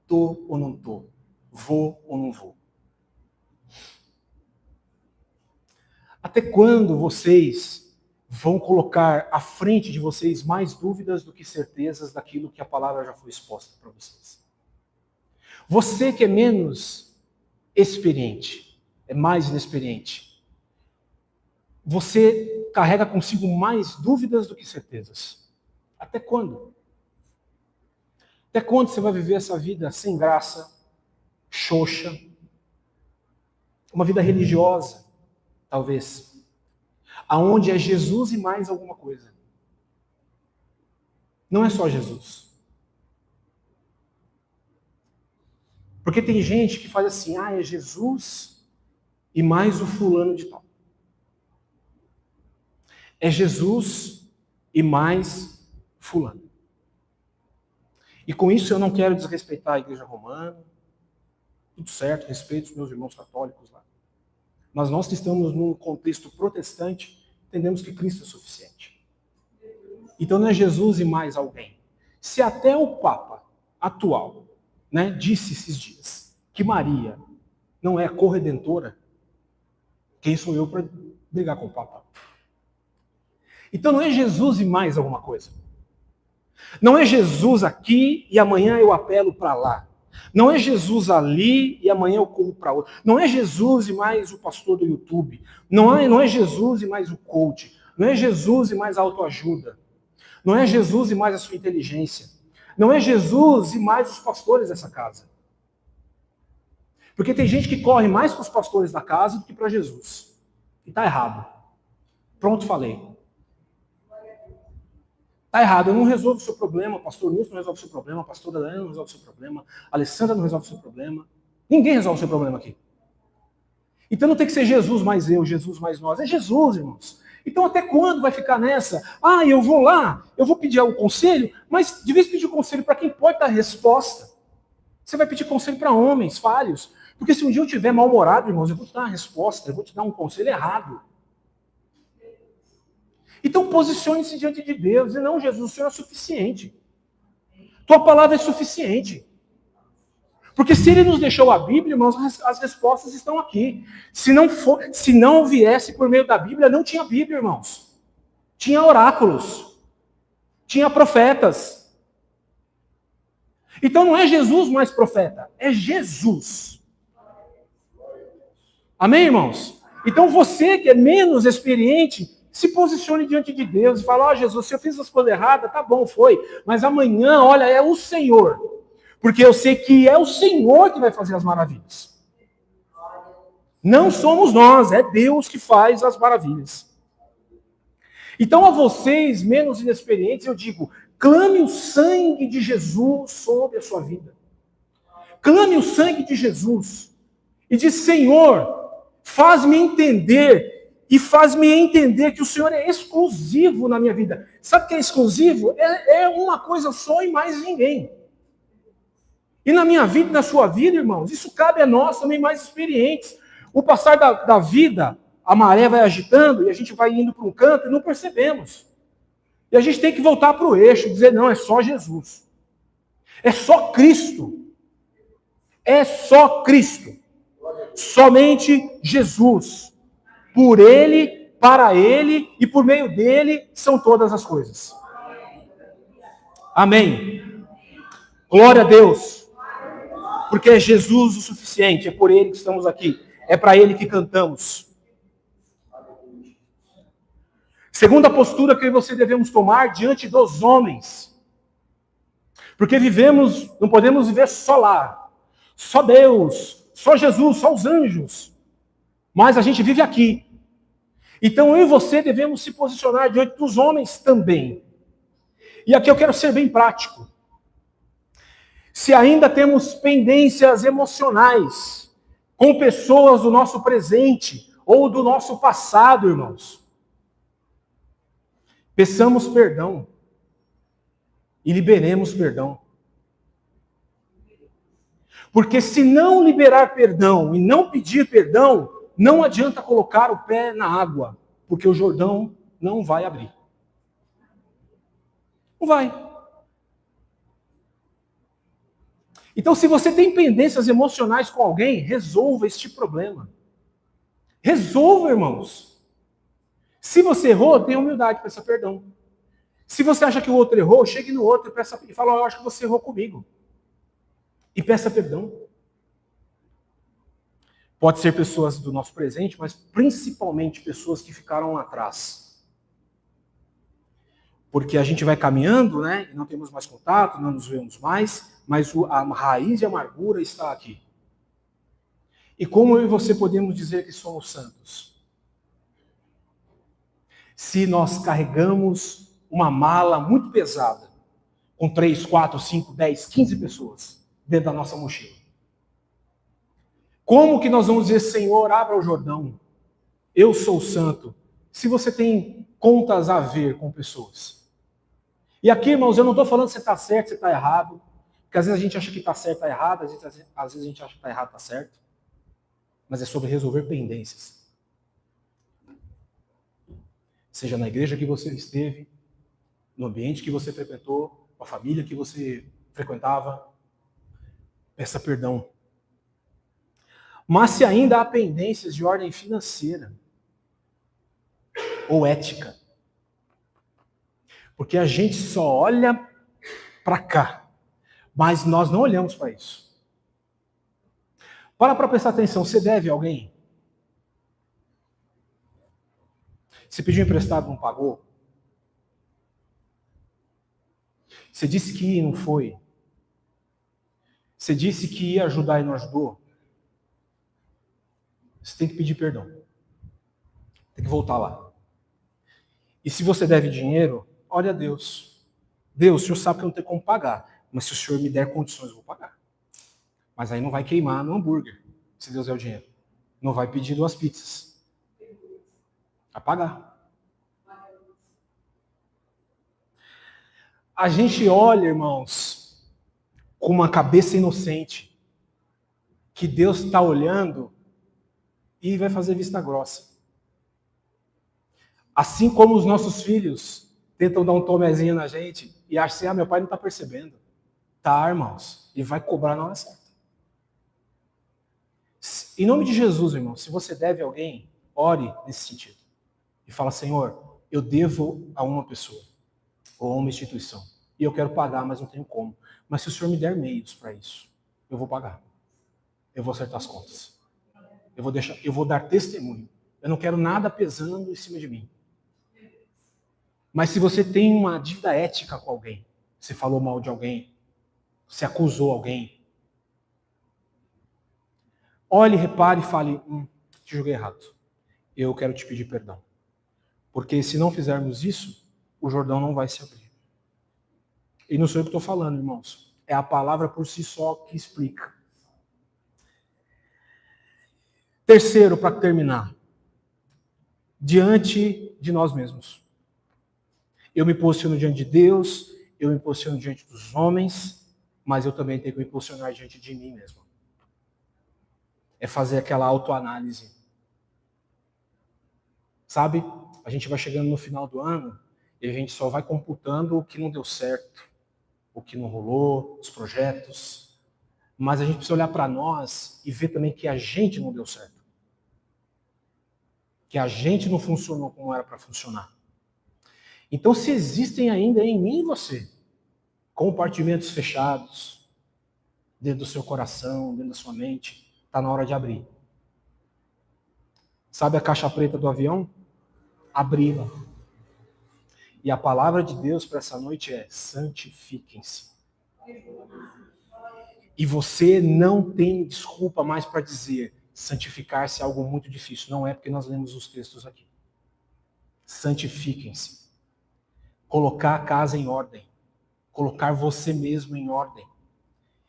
tô ou não tô, vou ou não vou? Até quando vocês vão colocar à frente de vocês mais dúvidas do que certezas daquilo que a palavra já foi exposta para vocês? Você que é menos experiente, é mais inexperiente, você carrega consigo mais dúvidas do que certezas. Até quando? Até quando você vai viver essa vida sem graça, xoxa, uma vida religiosa, talvez, aonde é Jesus e mais alguma coisa? Não é só Jesus. Porque tem gente que faz assim, é Jesus e mais o fulano de tal. É Jesus e mais fulano. E com isso eu não quero desrespeitar a Igreja Romana, tudo certo, respeito os meus irmãos católicos lá. Mas nós que estamos num contexto protestante, entendemos que Cristo é suficiente. Então não é Jesus e mais alguém. Se até o Papa atual, disse esses dias que Maria não é a corredentora, quem sou eu para brigar com o Papa? Então não é Jesus e mais alguma coisa. Não é Jesus aqui e amanhã eu apelo para lá. Não é Jesus ali e amanhã eu corro para outro. Não é Jesus e mais o pastor do YouTube. Não é Jesus e mais o coach. Não é Jesus e mais a autoajuda. Não é Jesus e mais a sua inteligência. Não é Jesus e mais os pastores dessa casa. Porque tem gente que corre mais para os pastores da casa do que para Jesus. E está errado. Pronto, falei. Está errado, eu não resolvo o seu problema, o pastor Nilson não resolve o seu problema, a pastora Daniela não resolve o seu problema, a Alessandra não resolve o seu problema. Ninguém resolve o seu problema aqui. Então não tem que ser Jesus mais eu, Jesus mais nós. É Jesus, irmãos. Então até quando vai ficar nessa? Eu vou lá, eu vou pedir o conselho, mas de vez em pedir o conselho para quem pode dar a resposta, você vai pedir conselho para homens falhos. Porque se um dia eu estiver mal-humorado, irmãos, eu vou te dar uma resposta, eu vou te dar um conselho errado. Então posicione-se diante de Deus. E não, Jesus, o Senhor é suficiente. Tua palavra é suficiente. Porque se Ele nos deixou a Bíblia, irmãos, as respostas estão aqui. Se não viesse por meio da Bíblia, não tinha Bíblia, irmãos. Tinha oráculos. Tinha profetas. Então não é Jesus mais profeta, é Jesus. Amém, irmãos? Então você que é menos experiente, se posicione diante de Deus e fala, Jesus, se eu fiz as coisas erradas, tá bom, foi. Mas amanhã, olha, é o Senhor. Porque eu sei que é o Senhor que vai fazer as maravilhas. Não somos nós, é Deus que faz as maravilhas. Então a vocês, menos inexperientes, eu digo, clame o sangue de Jesus sobre a sua vida. Clame o sangue de Jesus. E diz, Senhor, faz-me entender e faz-me entender que o Senhor é exclusivo na minha vida. Sabe o que é exclusivo? É uma coisa só e mais ninguém. E na minha vida e na sua vida, irmãos, isso cabe a nós também mais experientes. O passar da vida, a maré vai agitando e a gente vai indo para um canto e não percebemos. E a gente tem que voltar para o eixo, dizer, não, é só Jesus. É só Cristo. É só Cristo. Somente Jesus. Por Ele, para Ele e por meio dEle são todas as coisas. Amém. Glória a Deus. Porque é Jesus o suficiente, é por Ele que estamos aqui. É para Ele que cantamos. Segunda postura que você devemos tomar diante dos homens. Porque não podemos viver só lá. Só Deus, só Jesus, só os anjos. Mas a gente vive aqui. Então eu e você devemos se posicionar diante dos homens também. E aqui eu quero ser bem prático. Se ainda temos pendências emocionais com pessoas do nosso presente ou do nosso passado, irmãos, peçamos perdão e liberemos perdão. Porque se não liberar perdão e não pedir perdão, não adianta colocar o pé na água, porque o Jordão não vai abrir. Não vai. Então, se você tem pendências emocionais com alguém, resolva este problema. Resolva, irmãos. Se você errou, tenha humildade, peça perdão. Se você acha que o outro errou, chegue no outro e fala, eu acho que você errou comigo. E peça perdão. Pode ser pessoas do nosso presente, mas principalmente pessoas que ficaram lá atrás. Porque a gente vai caminhando, né? E não temos mais contato, não nos vemos mais, mas a raiz de amargura está aqui. E como eu e você podemos dizer que somos santos? Se nós carregamos uma mala muito pesada, com 3, 4, 5, 10, 15 pessoas dentro da nossa mochila. Como que nós vamos dizer, Senhor, abra o Jordão, eu sou santo, se você tem contas a ver com pessoas? E aqui, irmãos, eu não estou falando se você está certo, se está errado, porque às vezes a gente acha que está certo, está errado, às vezes a gente acha que está errado, está certo, mas é sobre resolver pendências. Seja na igreja que você esteve, no ambiente que você frequentou, com a família que você frequentava, peça perdão. Mas se ainda há pendências de ordem financeira ou ética, porque a gente só olha para cá, mas nós não olhamos para isso. Para prestar atenção, você deve a alguém? Você pediu emprestado e não pagou? Você disse que ia e não foi? Você disse que ia ajudar e não ajudou? Você tem que pedir perdão. Tem que voltar lá. E se você deve dinheiro, olha a Deus. Deus, o Senhor sabe que eu não tenho como pagar, mas se o Senhor me der condições, eu vou pagar. Mas aí não vai queimar no hambúrguer, se Deus der o dinheiro. Não vai pedir 2 pizzas. Vai pagar. A gente olha, irmãos, com uma cabeça inocente, que Deus está olhando e vai fazer vista grossa. Assim como os nossos filhos tentam dar um tomezinho na gente e acham assim, meu pai não está percebendo. Tá, irmãos, e vai cobrar na hora certa. Em nome de Jesus, irmão, se você deve a alguém, ore nesse sentido. E fala, Senhor, eu devo a uma pessoa ou a uma instituição. E eu quero pagar, mas não tenho como. Mas se o Senhor me der meios para isso, eu vou pagar. Eu vou acertar as contas. Eu vou dar testemunho. Eu não quero nada pesando em cima de mim. Mas se você tem uma dívida ética com alguém, você falou mal de alguém, você acusou alguém, olhe, repare e fale, te julguei errado. Eu quero te pedir perdão. Porque se não fizermos isso, o Jordão não vai se abrir. E não sou eu que estou falando, irmãos. É a palavra por si só que explica. Terceiro, para terminar. Diante de nós mesmos. Eu me posiciono diante de Deus, eu me posiciono diante dos homens, mas eu também tenho que me posicionar diante de mim mesmo. É fazer aquela autoanálise. Sabe? A gente vai chegando no final do ano e a gente só vai computando o que não deu certo, o que não rolou, os projetos. Mas a gente precisa olhar para nós e ver também que a gente não deu certo. Que a gente não funcionou como era para funcionar. Então, se existem ainda em mim e você compartimentos fechados dentro do seu coração, dentro da sua mente, está na hora de abrir. Sabe a caixa preta do avião? Abri-la. E a palavra de Deus para essa noite é: santifiquem-se. E você não tem desculpa mais para dizer santificar-se é algo muito difícil. Não é porque nós lemos os textos aqui. Santifiquem-se. Colocar a casa em ordem. Colocar você mesmo em ordem.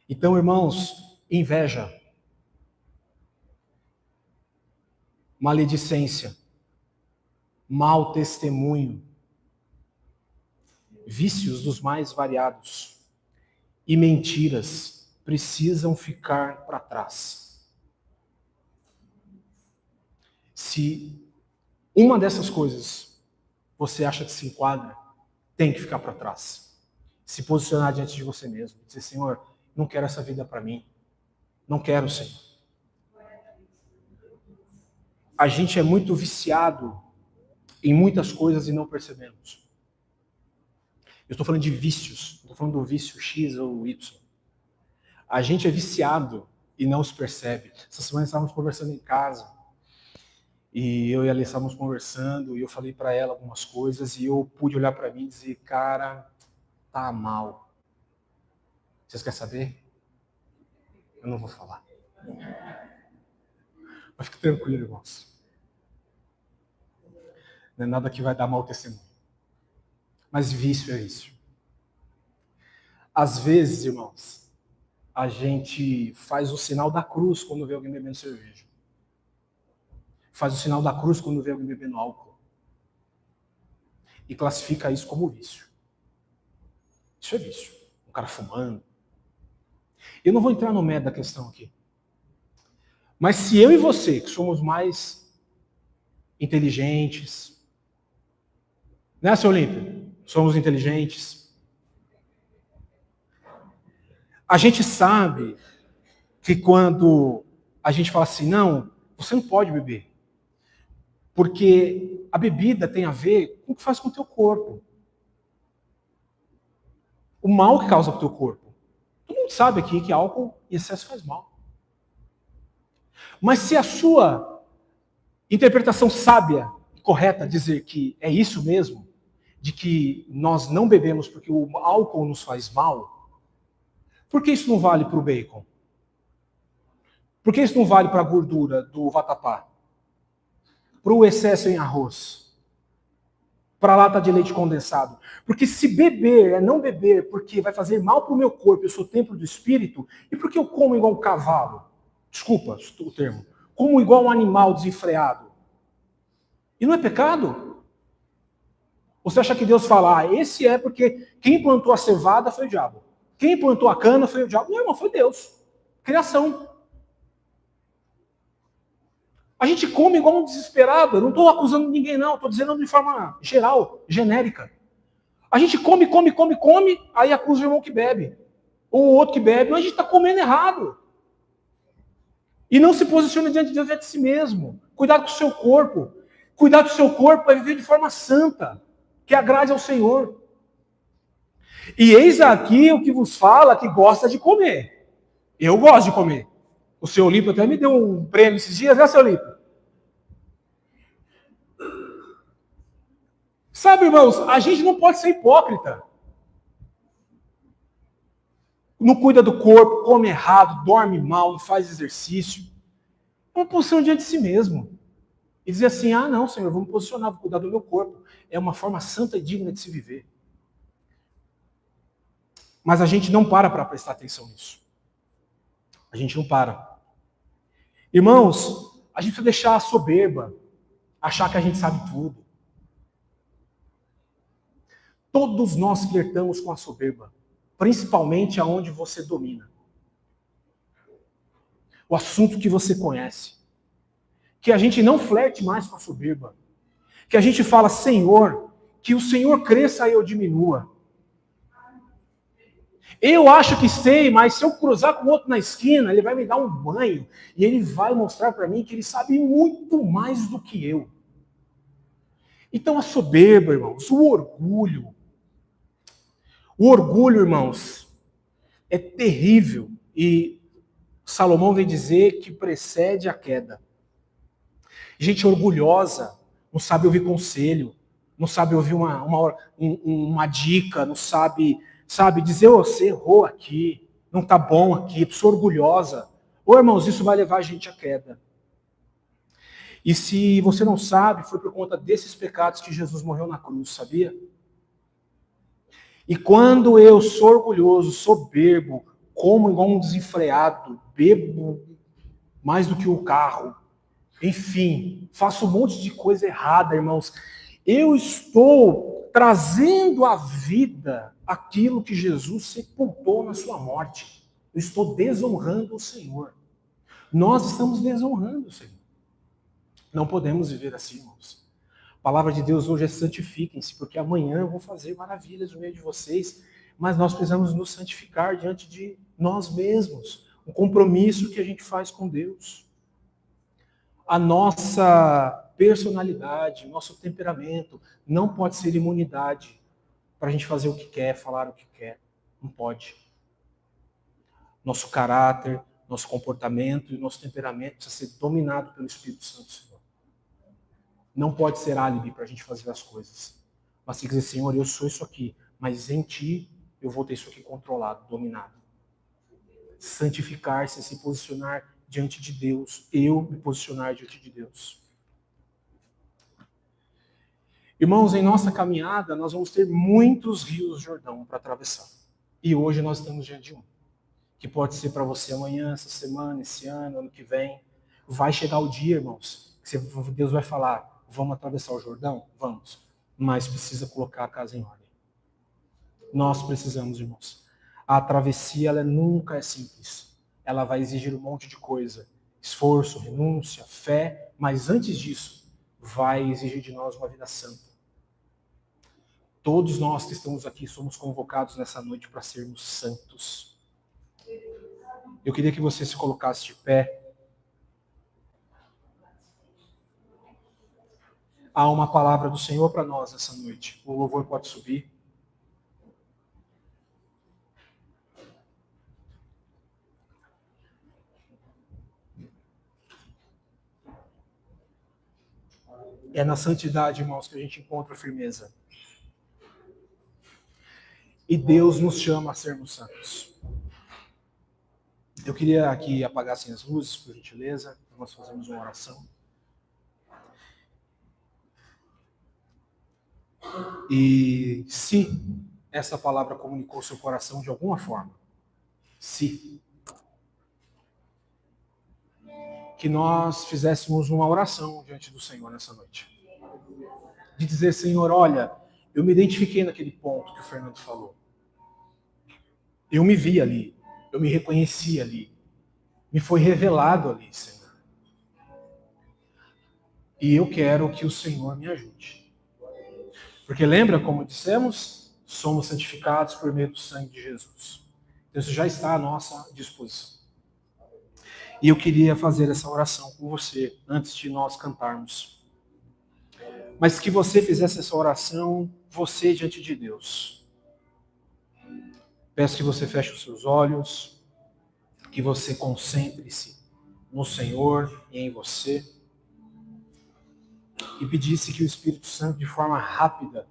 Então, irmãos, inveja, maledicência, mau testemunho, vícios dos mais variados e mentiras precisam ficar para trás. Se uma dessas coisas você acha que se enquadra, tem que ficar para trás. Se posicionar diante de você mesmo. Dizer, Senhor, não quero essa vida para mim. Não quero, Senhor. A gente é muito viciado em muitas coisas e não percebemos. Eu estou falando de vícios. Não estou falando do vício X ou Y. A gente é viciado e não se percebe. Essa semana estávamos conversando em casa. E eu e a Alê estávamos conversando e eu falei para ela algumas coisas e eu pude olhar para mim e dizer, cara, tá mal. Vocês querem saber? Eu não vou falar. Mas fique tranquilo, irmãos. Não é nada que vai dar mau testemunho. Mas vício é vício. Às vezes, irmãos, a gente faz o sinal da cruz quando vê alguém bebendo cerveja. Faz o sinal da cruz quando vê alguém bebendo álcool. E classifica isso como vício. Isso é vício. Um cara fumando. Eu não vou entrar no mérito da questão aqui. Mas se eu e você, que somos mais inteligentes, né, seu Olímpio? Somos inteligentes. A gente sabe que quando a gente fala assim, não, você não pode beber. Porque a bebida tem a ver com o que faz com o teu corpo. O mal que causa para o teu corpo. Todo mundo sabe aqui que álcool em excesso faz mal. Mas se a sua interpretação sábia e correta dizer que é isso mesmo, de que nós não bebemos porque o álcool nos faz mal, por que isso não vale para o bacon? Por que isso não vale para a gordura do vatapá? Para o excesso em arroz? Para a lata de leite condensado? Porque se beber é não beber porque vai fazer mal para o meu corpo, eu sou templo do Espírito, e porque eu como igual um cavalo? Desculpa o termo. Como igual um animal desenfreado. E não é pecado? Você acha que Deus fala, esse é porque quem plantou a cevada foi o diabo. Quem plantou a cana foi o diabo. Não, irmão, foi Deus. Criação. A gente come igual um desesperado. Eu não estou acusando ninguém, não. Estou dizendo de forma geral, genérica. A gente come, aí acusa o irmão que bebe. Ou o outro que bebe. Mas a gente está comendo errado. E não se posiciona diante de Deus, diante de si mesmo. Cuidado com o seu corpo. Cuidar do seu corpo é viver de forma santa, que agrade ao Senhor. E eis aqui o que vos fala que gosta de comer. Eu gosto de comer. O seu Olímpio até me deu um prêmio esses dias, né, seu Olímpio? Sabe, irmãos, a gente não pode ser hipócrita. Não cuida do corpo, come errado, dorme mal, não faz exercício. É uma posição diante de si mesmo. E dizer assim, não, Senhor, eu vou me posicionar, vou cuidar do meu corpo. É uma forma santa e digna de se viver. Mas a gente não para prestar atenção nisso. A gente não para. Irmãos, a gente precisa deixar a soberba, achar que a gente sabe tudo. Todos nós flertamos com a soberba, principalmente aonde você domina. O assunto que você conhece. Que a gente não flerte mais com a soberba. Que a gente fala, Senhor, que o Senhor cresça e eu diminua. Eu acho que sei, mas se eu cruzar com o outro na esquina, ele vai me dar um banho e ele vai mostrar para mim que ele sabe muito mais do que eu. Então a soberba, irmãos, o orgulho. O orgulho, irmãos, é terrível. E Salomão vem dizer que precede a queda. Gente orgulhosa não sabe ouvir conselho, não sabe ouvir uma dica, não sabe Sabe, dizer, você errou aqui, não tá bom aqui, pessoa orgulhosa. Ô, irmãos, isso vai levar a gente à queda. E se você não sabe, foi por conta desses pecados que Jesus morreu na cruz, sabia? E quando eu sou orgulhoso, soberbo, como igual um desenfreado, bebo mais do que o carro, enfim, faço um monte de coisa errada, irmãos, eu estou trazendo à vida aquilo que Jesus sepultou na sua morte. Eu estou desonrando o Senhor. Nós estamos desonrando o Senhor. Não podemos viver assim, irmãos. A palavra de Deus hoje é santifiquem-se, porque amanhã eu vou fazer maravilhas no meio de vocês, mas nós precisamos nos santificar diante de nós mesmos. Um compromisso que a gente faz com Deus. A nossa personalidade, nosso temperamento não pode ser imunidade para a gente fazer o que quer, falar o que quer. Não pode. Nosso caráter, nosso comportamento e nosso temperamento precisa ser dominado pelo Espírito Santo, Senhor. Não pode ser álibi para a gente fazer as coisas. Mas tem que dizer, Senhor, eu sou isso aqui, mas em Ti eu vou ter isso aqui controlado, dominado. Santificar-se, se posicionar diante de Deus, eu me posicionar diante de Deus. Irmãos, em nossa caminhada, nós vamos ter muitos rios Jordão para atravessar. E hoje nós estamos diante de um. Que pode ser para você amanhã, essa semana, esse ano, ano que vem. Vai chegar o dia, irmãos, que Deus vai falar, vamos atravessar o Jordão? Vamos. Mas precisa colocar a casa em ordem. Nós precisamos, irmãos. A travessia, ela nunca é simples. Ela vai exigir um monte de coisa. Esforço, renúncia, fé. Mas antes disso, vai exigir de nós uma vida santa. Todos nós que estamos aqui somos convocados nessa noite para sermos santos. Eu queria que você se colocasse de pé. Há uma palavra do Senhor para nós essa noite. O louvor pode subir. É na santidade, irmãos, que a gente encontra firmeza. E Deus nos chama a sermos santos. Eu queria que apagassem as luzes, por gentileza. Nós fazemos uma oração. E se essa palavra comunicou seu coração de alguma forma, que nós fizéssemos uma oração diante do Senhor nessa noite. De dizer, Senhor, olha, eu me identifiquei naquele ponto que o Fernando falou. Eu me vi ali, eu me reconheci ali, me foi revelado ali, Senhor. E eu quero que o Senhor me ajude. Porque lembra, como dissemos, somos santificados por meio do sangue de Jesus. Então isso já está à nossa disposição. E eu queria fazer essa oração com você, antes de nós cantarmos. Mas que você fizesse essa oração, você diante de Deus. Peço que você feche os seus olhos, que você concentre-se no Senhor e em você. E pedisse que o Espírito Santo, de forma rápida,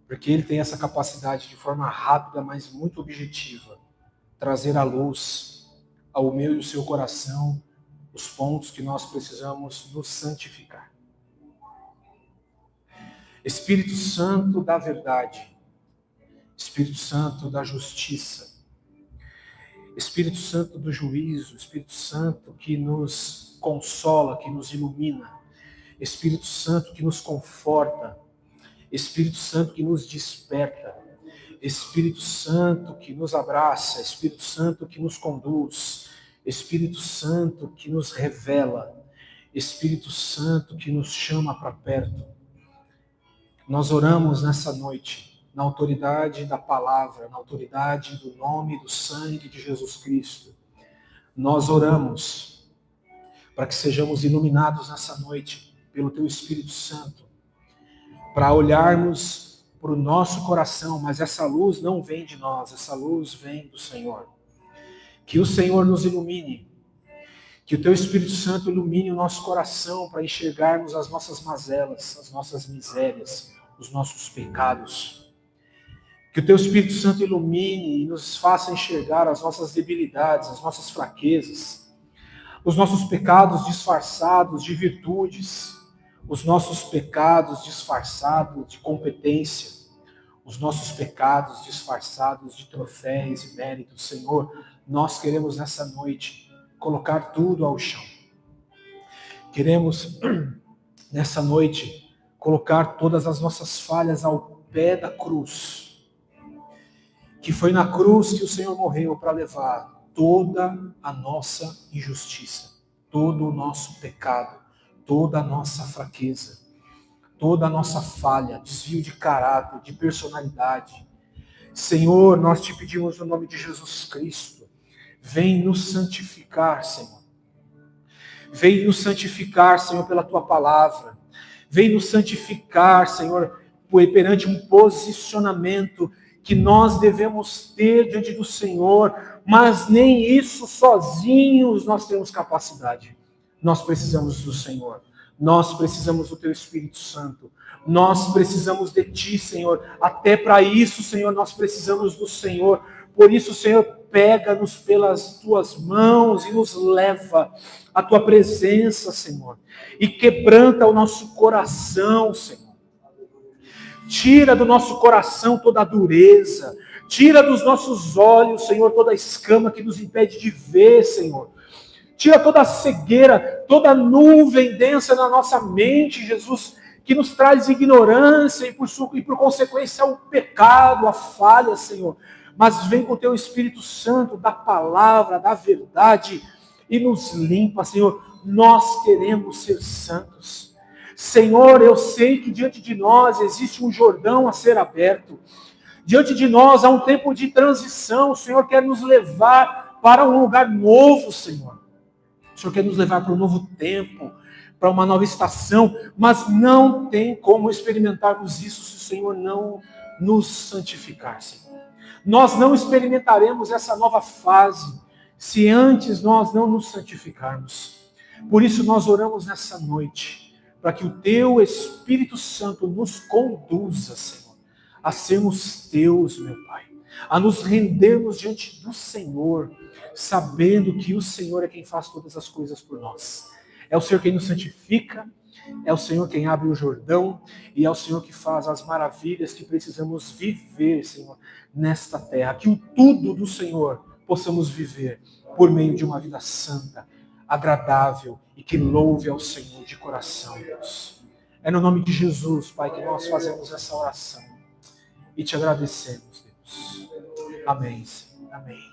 porque ele tem essa capacidade de forma rápida, mas muito objetiva, trazer à luz ao meu e ao seu coração os pontos que nós precisamos nos santificar. Espírito Santo da verdade, Espírito Santo da justiça, Espírito Santo do juízo, Espírito Santo que nos consola, que nos ilumina, Espírito Santo que nos conforta, Espírito Santo que nos desperta, Espírito Santo que nos abraça, Espírito Santo que nos conduz, Espírito Santo que nos revela, Espírito Santo que nos chama para perto. Nós oramos nessa noite, na autoridade da palavra, na autoridade do nome e do sangue de Jesus Cristo. Nós oramos para que sejamos iluminados nessa noite pelo Teu Espírito Santo, para olharmos para o nosso coração, mas essa luz não vem de nós, essa luz vem do Senhor. Que o Senhor nos ilumine, que o Teu Espírito Santo ilumine o nosso coração para enxergarmos as nossas mazelas, as nossas misérias, os nossos pecados. Que o Teu Espírito Santo ilumine e nos faça enxergar as nossas debilidades, as nossas fraquezas, os nossos pecados disfarçados de virtudes, os nossos pecados disfarçados de competência, os nossos pecados disfarçados de troféus e méritos. Senhor, nós queremos nessa noite colocar tudo ao chão. Queremos nessa noite colocar todas as nossas falhas ao pé da cruz. Que foi na cruz que o Senhor morreu para levar toda a nossa injustiça, todo o nosso pecado, toda a nossa fraqueza, toda a nossa falha, desvio de caráter, de personalidade. Senhor, nós te pedimos no nome de Jesus Cristo, vem nos santificar, Senhor. Vem nos santificar, Senhor, pela Tua palavra. Vem nos santificar, Senhor, perante um posicionamento que nós devemos ter diante do Senhor, mas nem isso sozinhos nós temos capacidade. Nós precisamos do Senhor. Nós precisamos do Teu Espírito Santo. Nós precisamos de Ti, Senhor. Até para isso, Senhor, nós precisamos do Senhor. Por isso, Senhor, pega-nos pelas Tuas mãos e nos leva à Tua presença, Senhor. E quebranta o nosso coração, Senhor. Tira do nosso coração toda a dureza. Tira dos nossos olhos, Senhor, toda a escama que nos impede de ver, Senhor. Tira toda a cegueira, toda a nuvem densa na nossa mente, Jesus, que nos traz ignorância e por consequência o pecado, a falha, Senhor. Mas vem com o Teu Espírito Santo, da palavra, da verdade, e nos limpa, Senhor. Nós queremos ser santos. Senhor, eu sei que diante de nós existe um Jordão a ser aberto. Diante de nós há um tempo de transição. O Senhor quer nos levar para um lugar novo, Senhor. O Senhor quer nos levar para um novo tempo, para uma nova estação, mas não tem como experimentarmos isso se o Senhor não nos santificar, Senhor. Nós não experimentaremos essa nova fase se antes nós não nos santificarmos. Por isso nós oramos nessa noite, para que o Teu Espírito Santo nos conduza, Senhor, a sermos Teus, meu Pai, a nos rendermos diante do Senhor, sabendo que o Senhor é quem faz todas as coisas por nós. É o Senhor quem nos santifica, é o Senhor quem abre o Jordão, e é o Senhor que faz as maravilhas que precisamos viver, Senhor, nesta terra. Que o tudo do Senhor possamos viver por meio de uma vida santa, agradável e que louve ao Senhor de coração, Deus. É no nome de Jesus, Pai, que nós fazemos essa oração e te agradecemos, Deus. Amém, Senhor. Amém.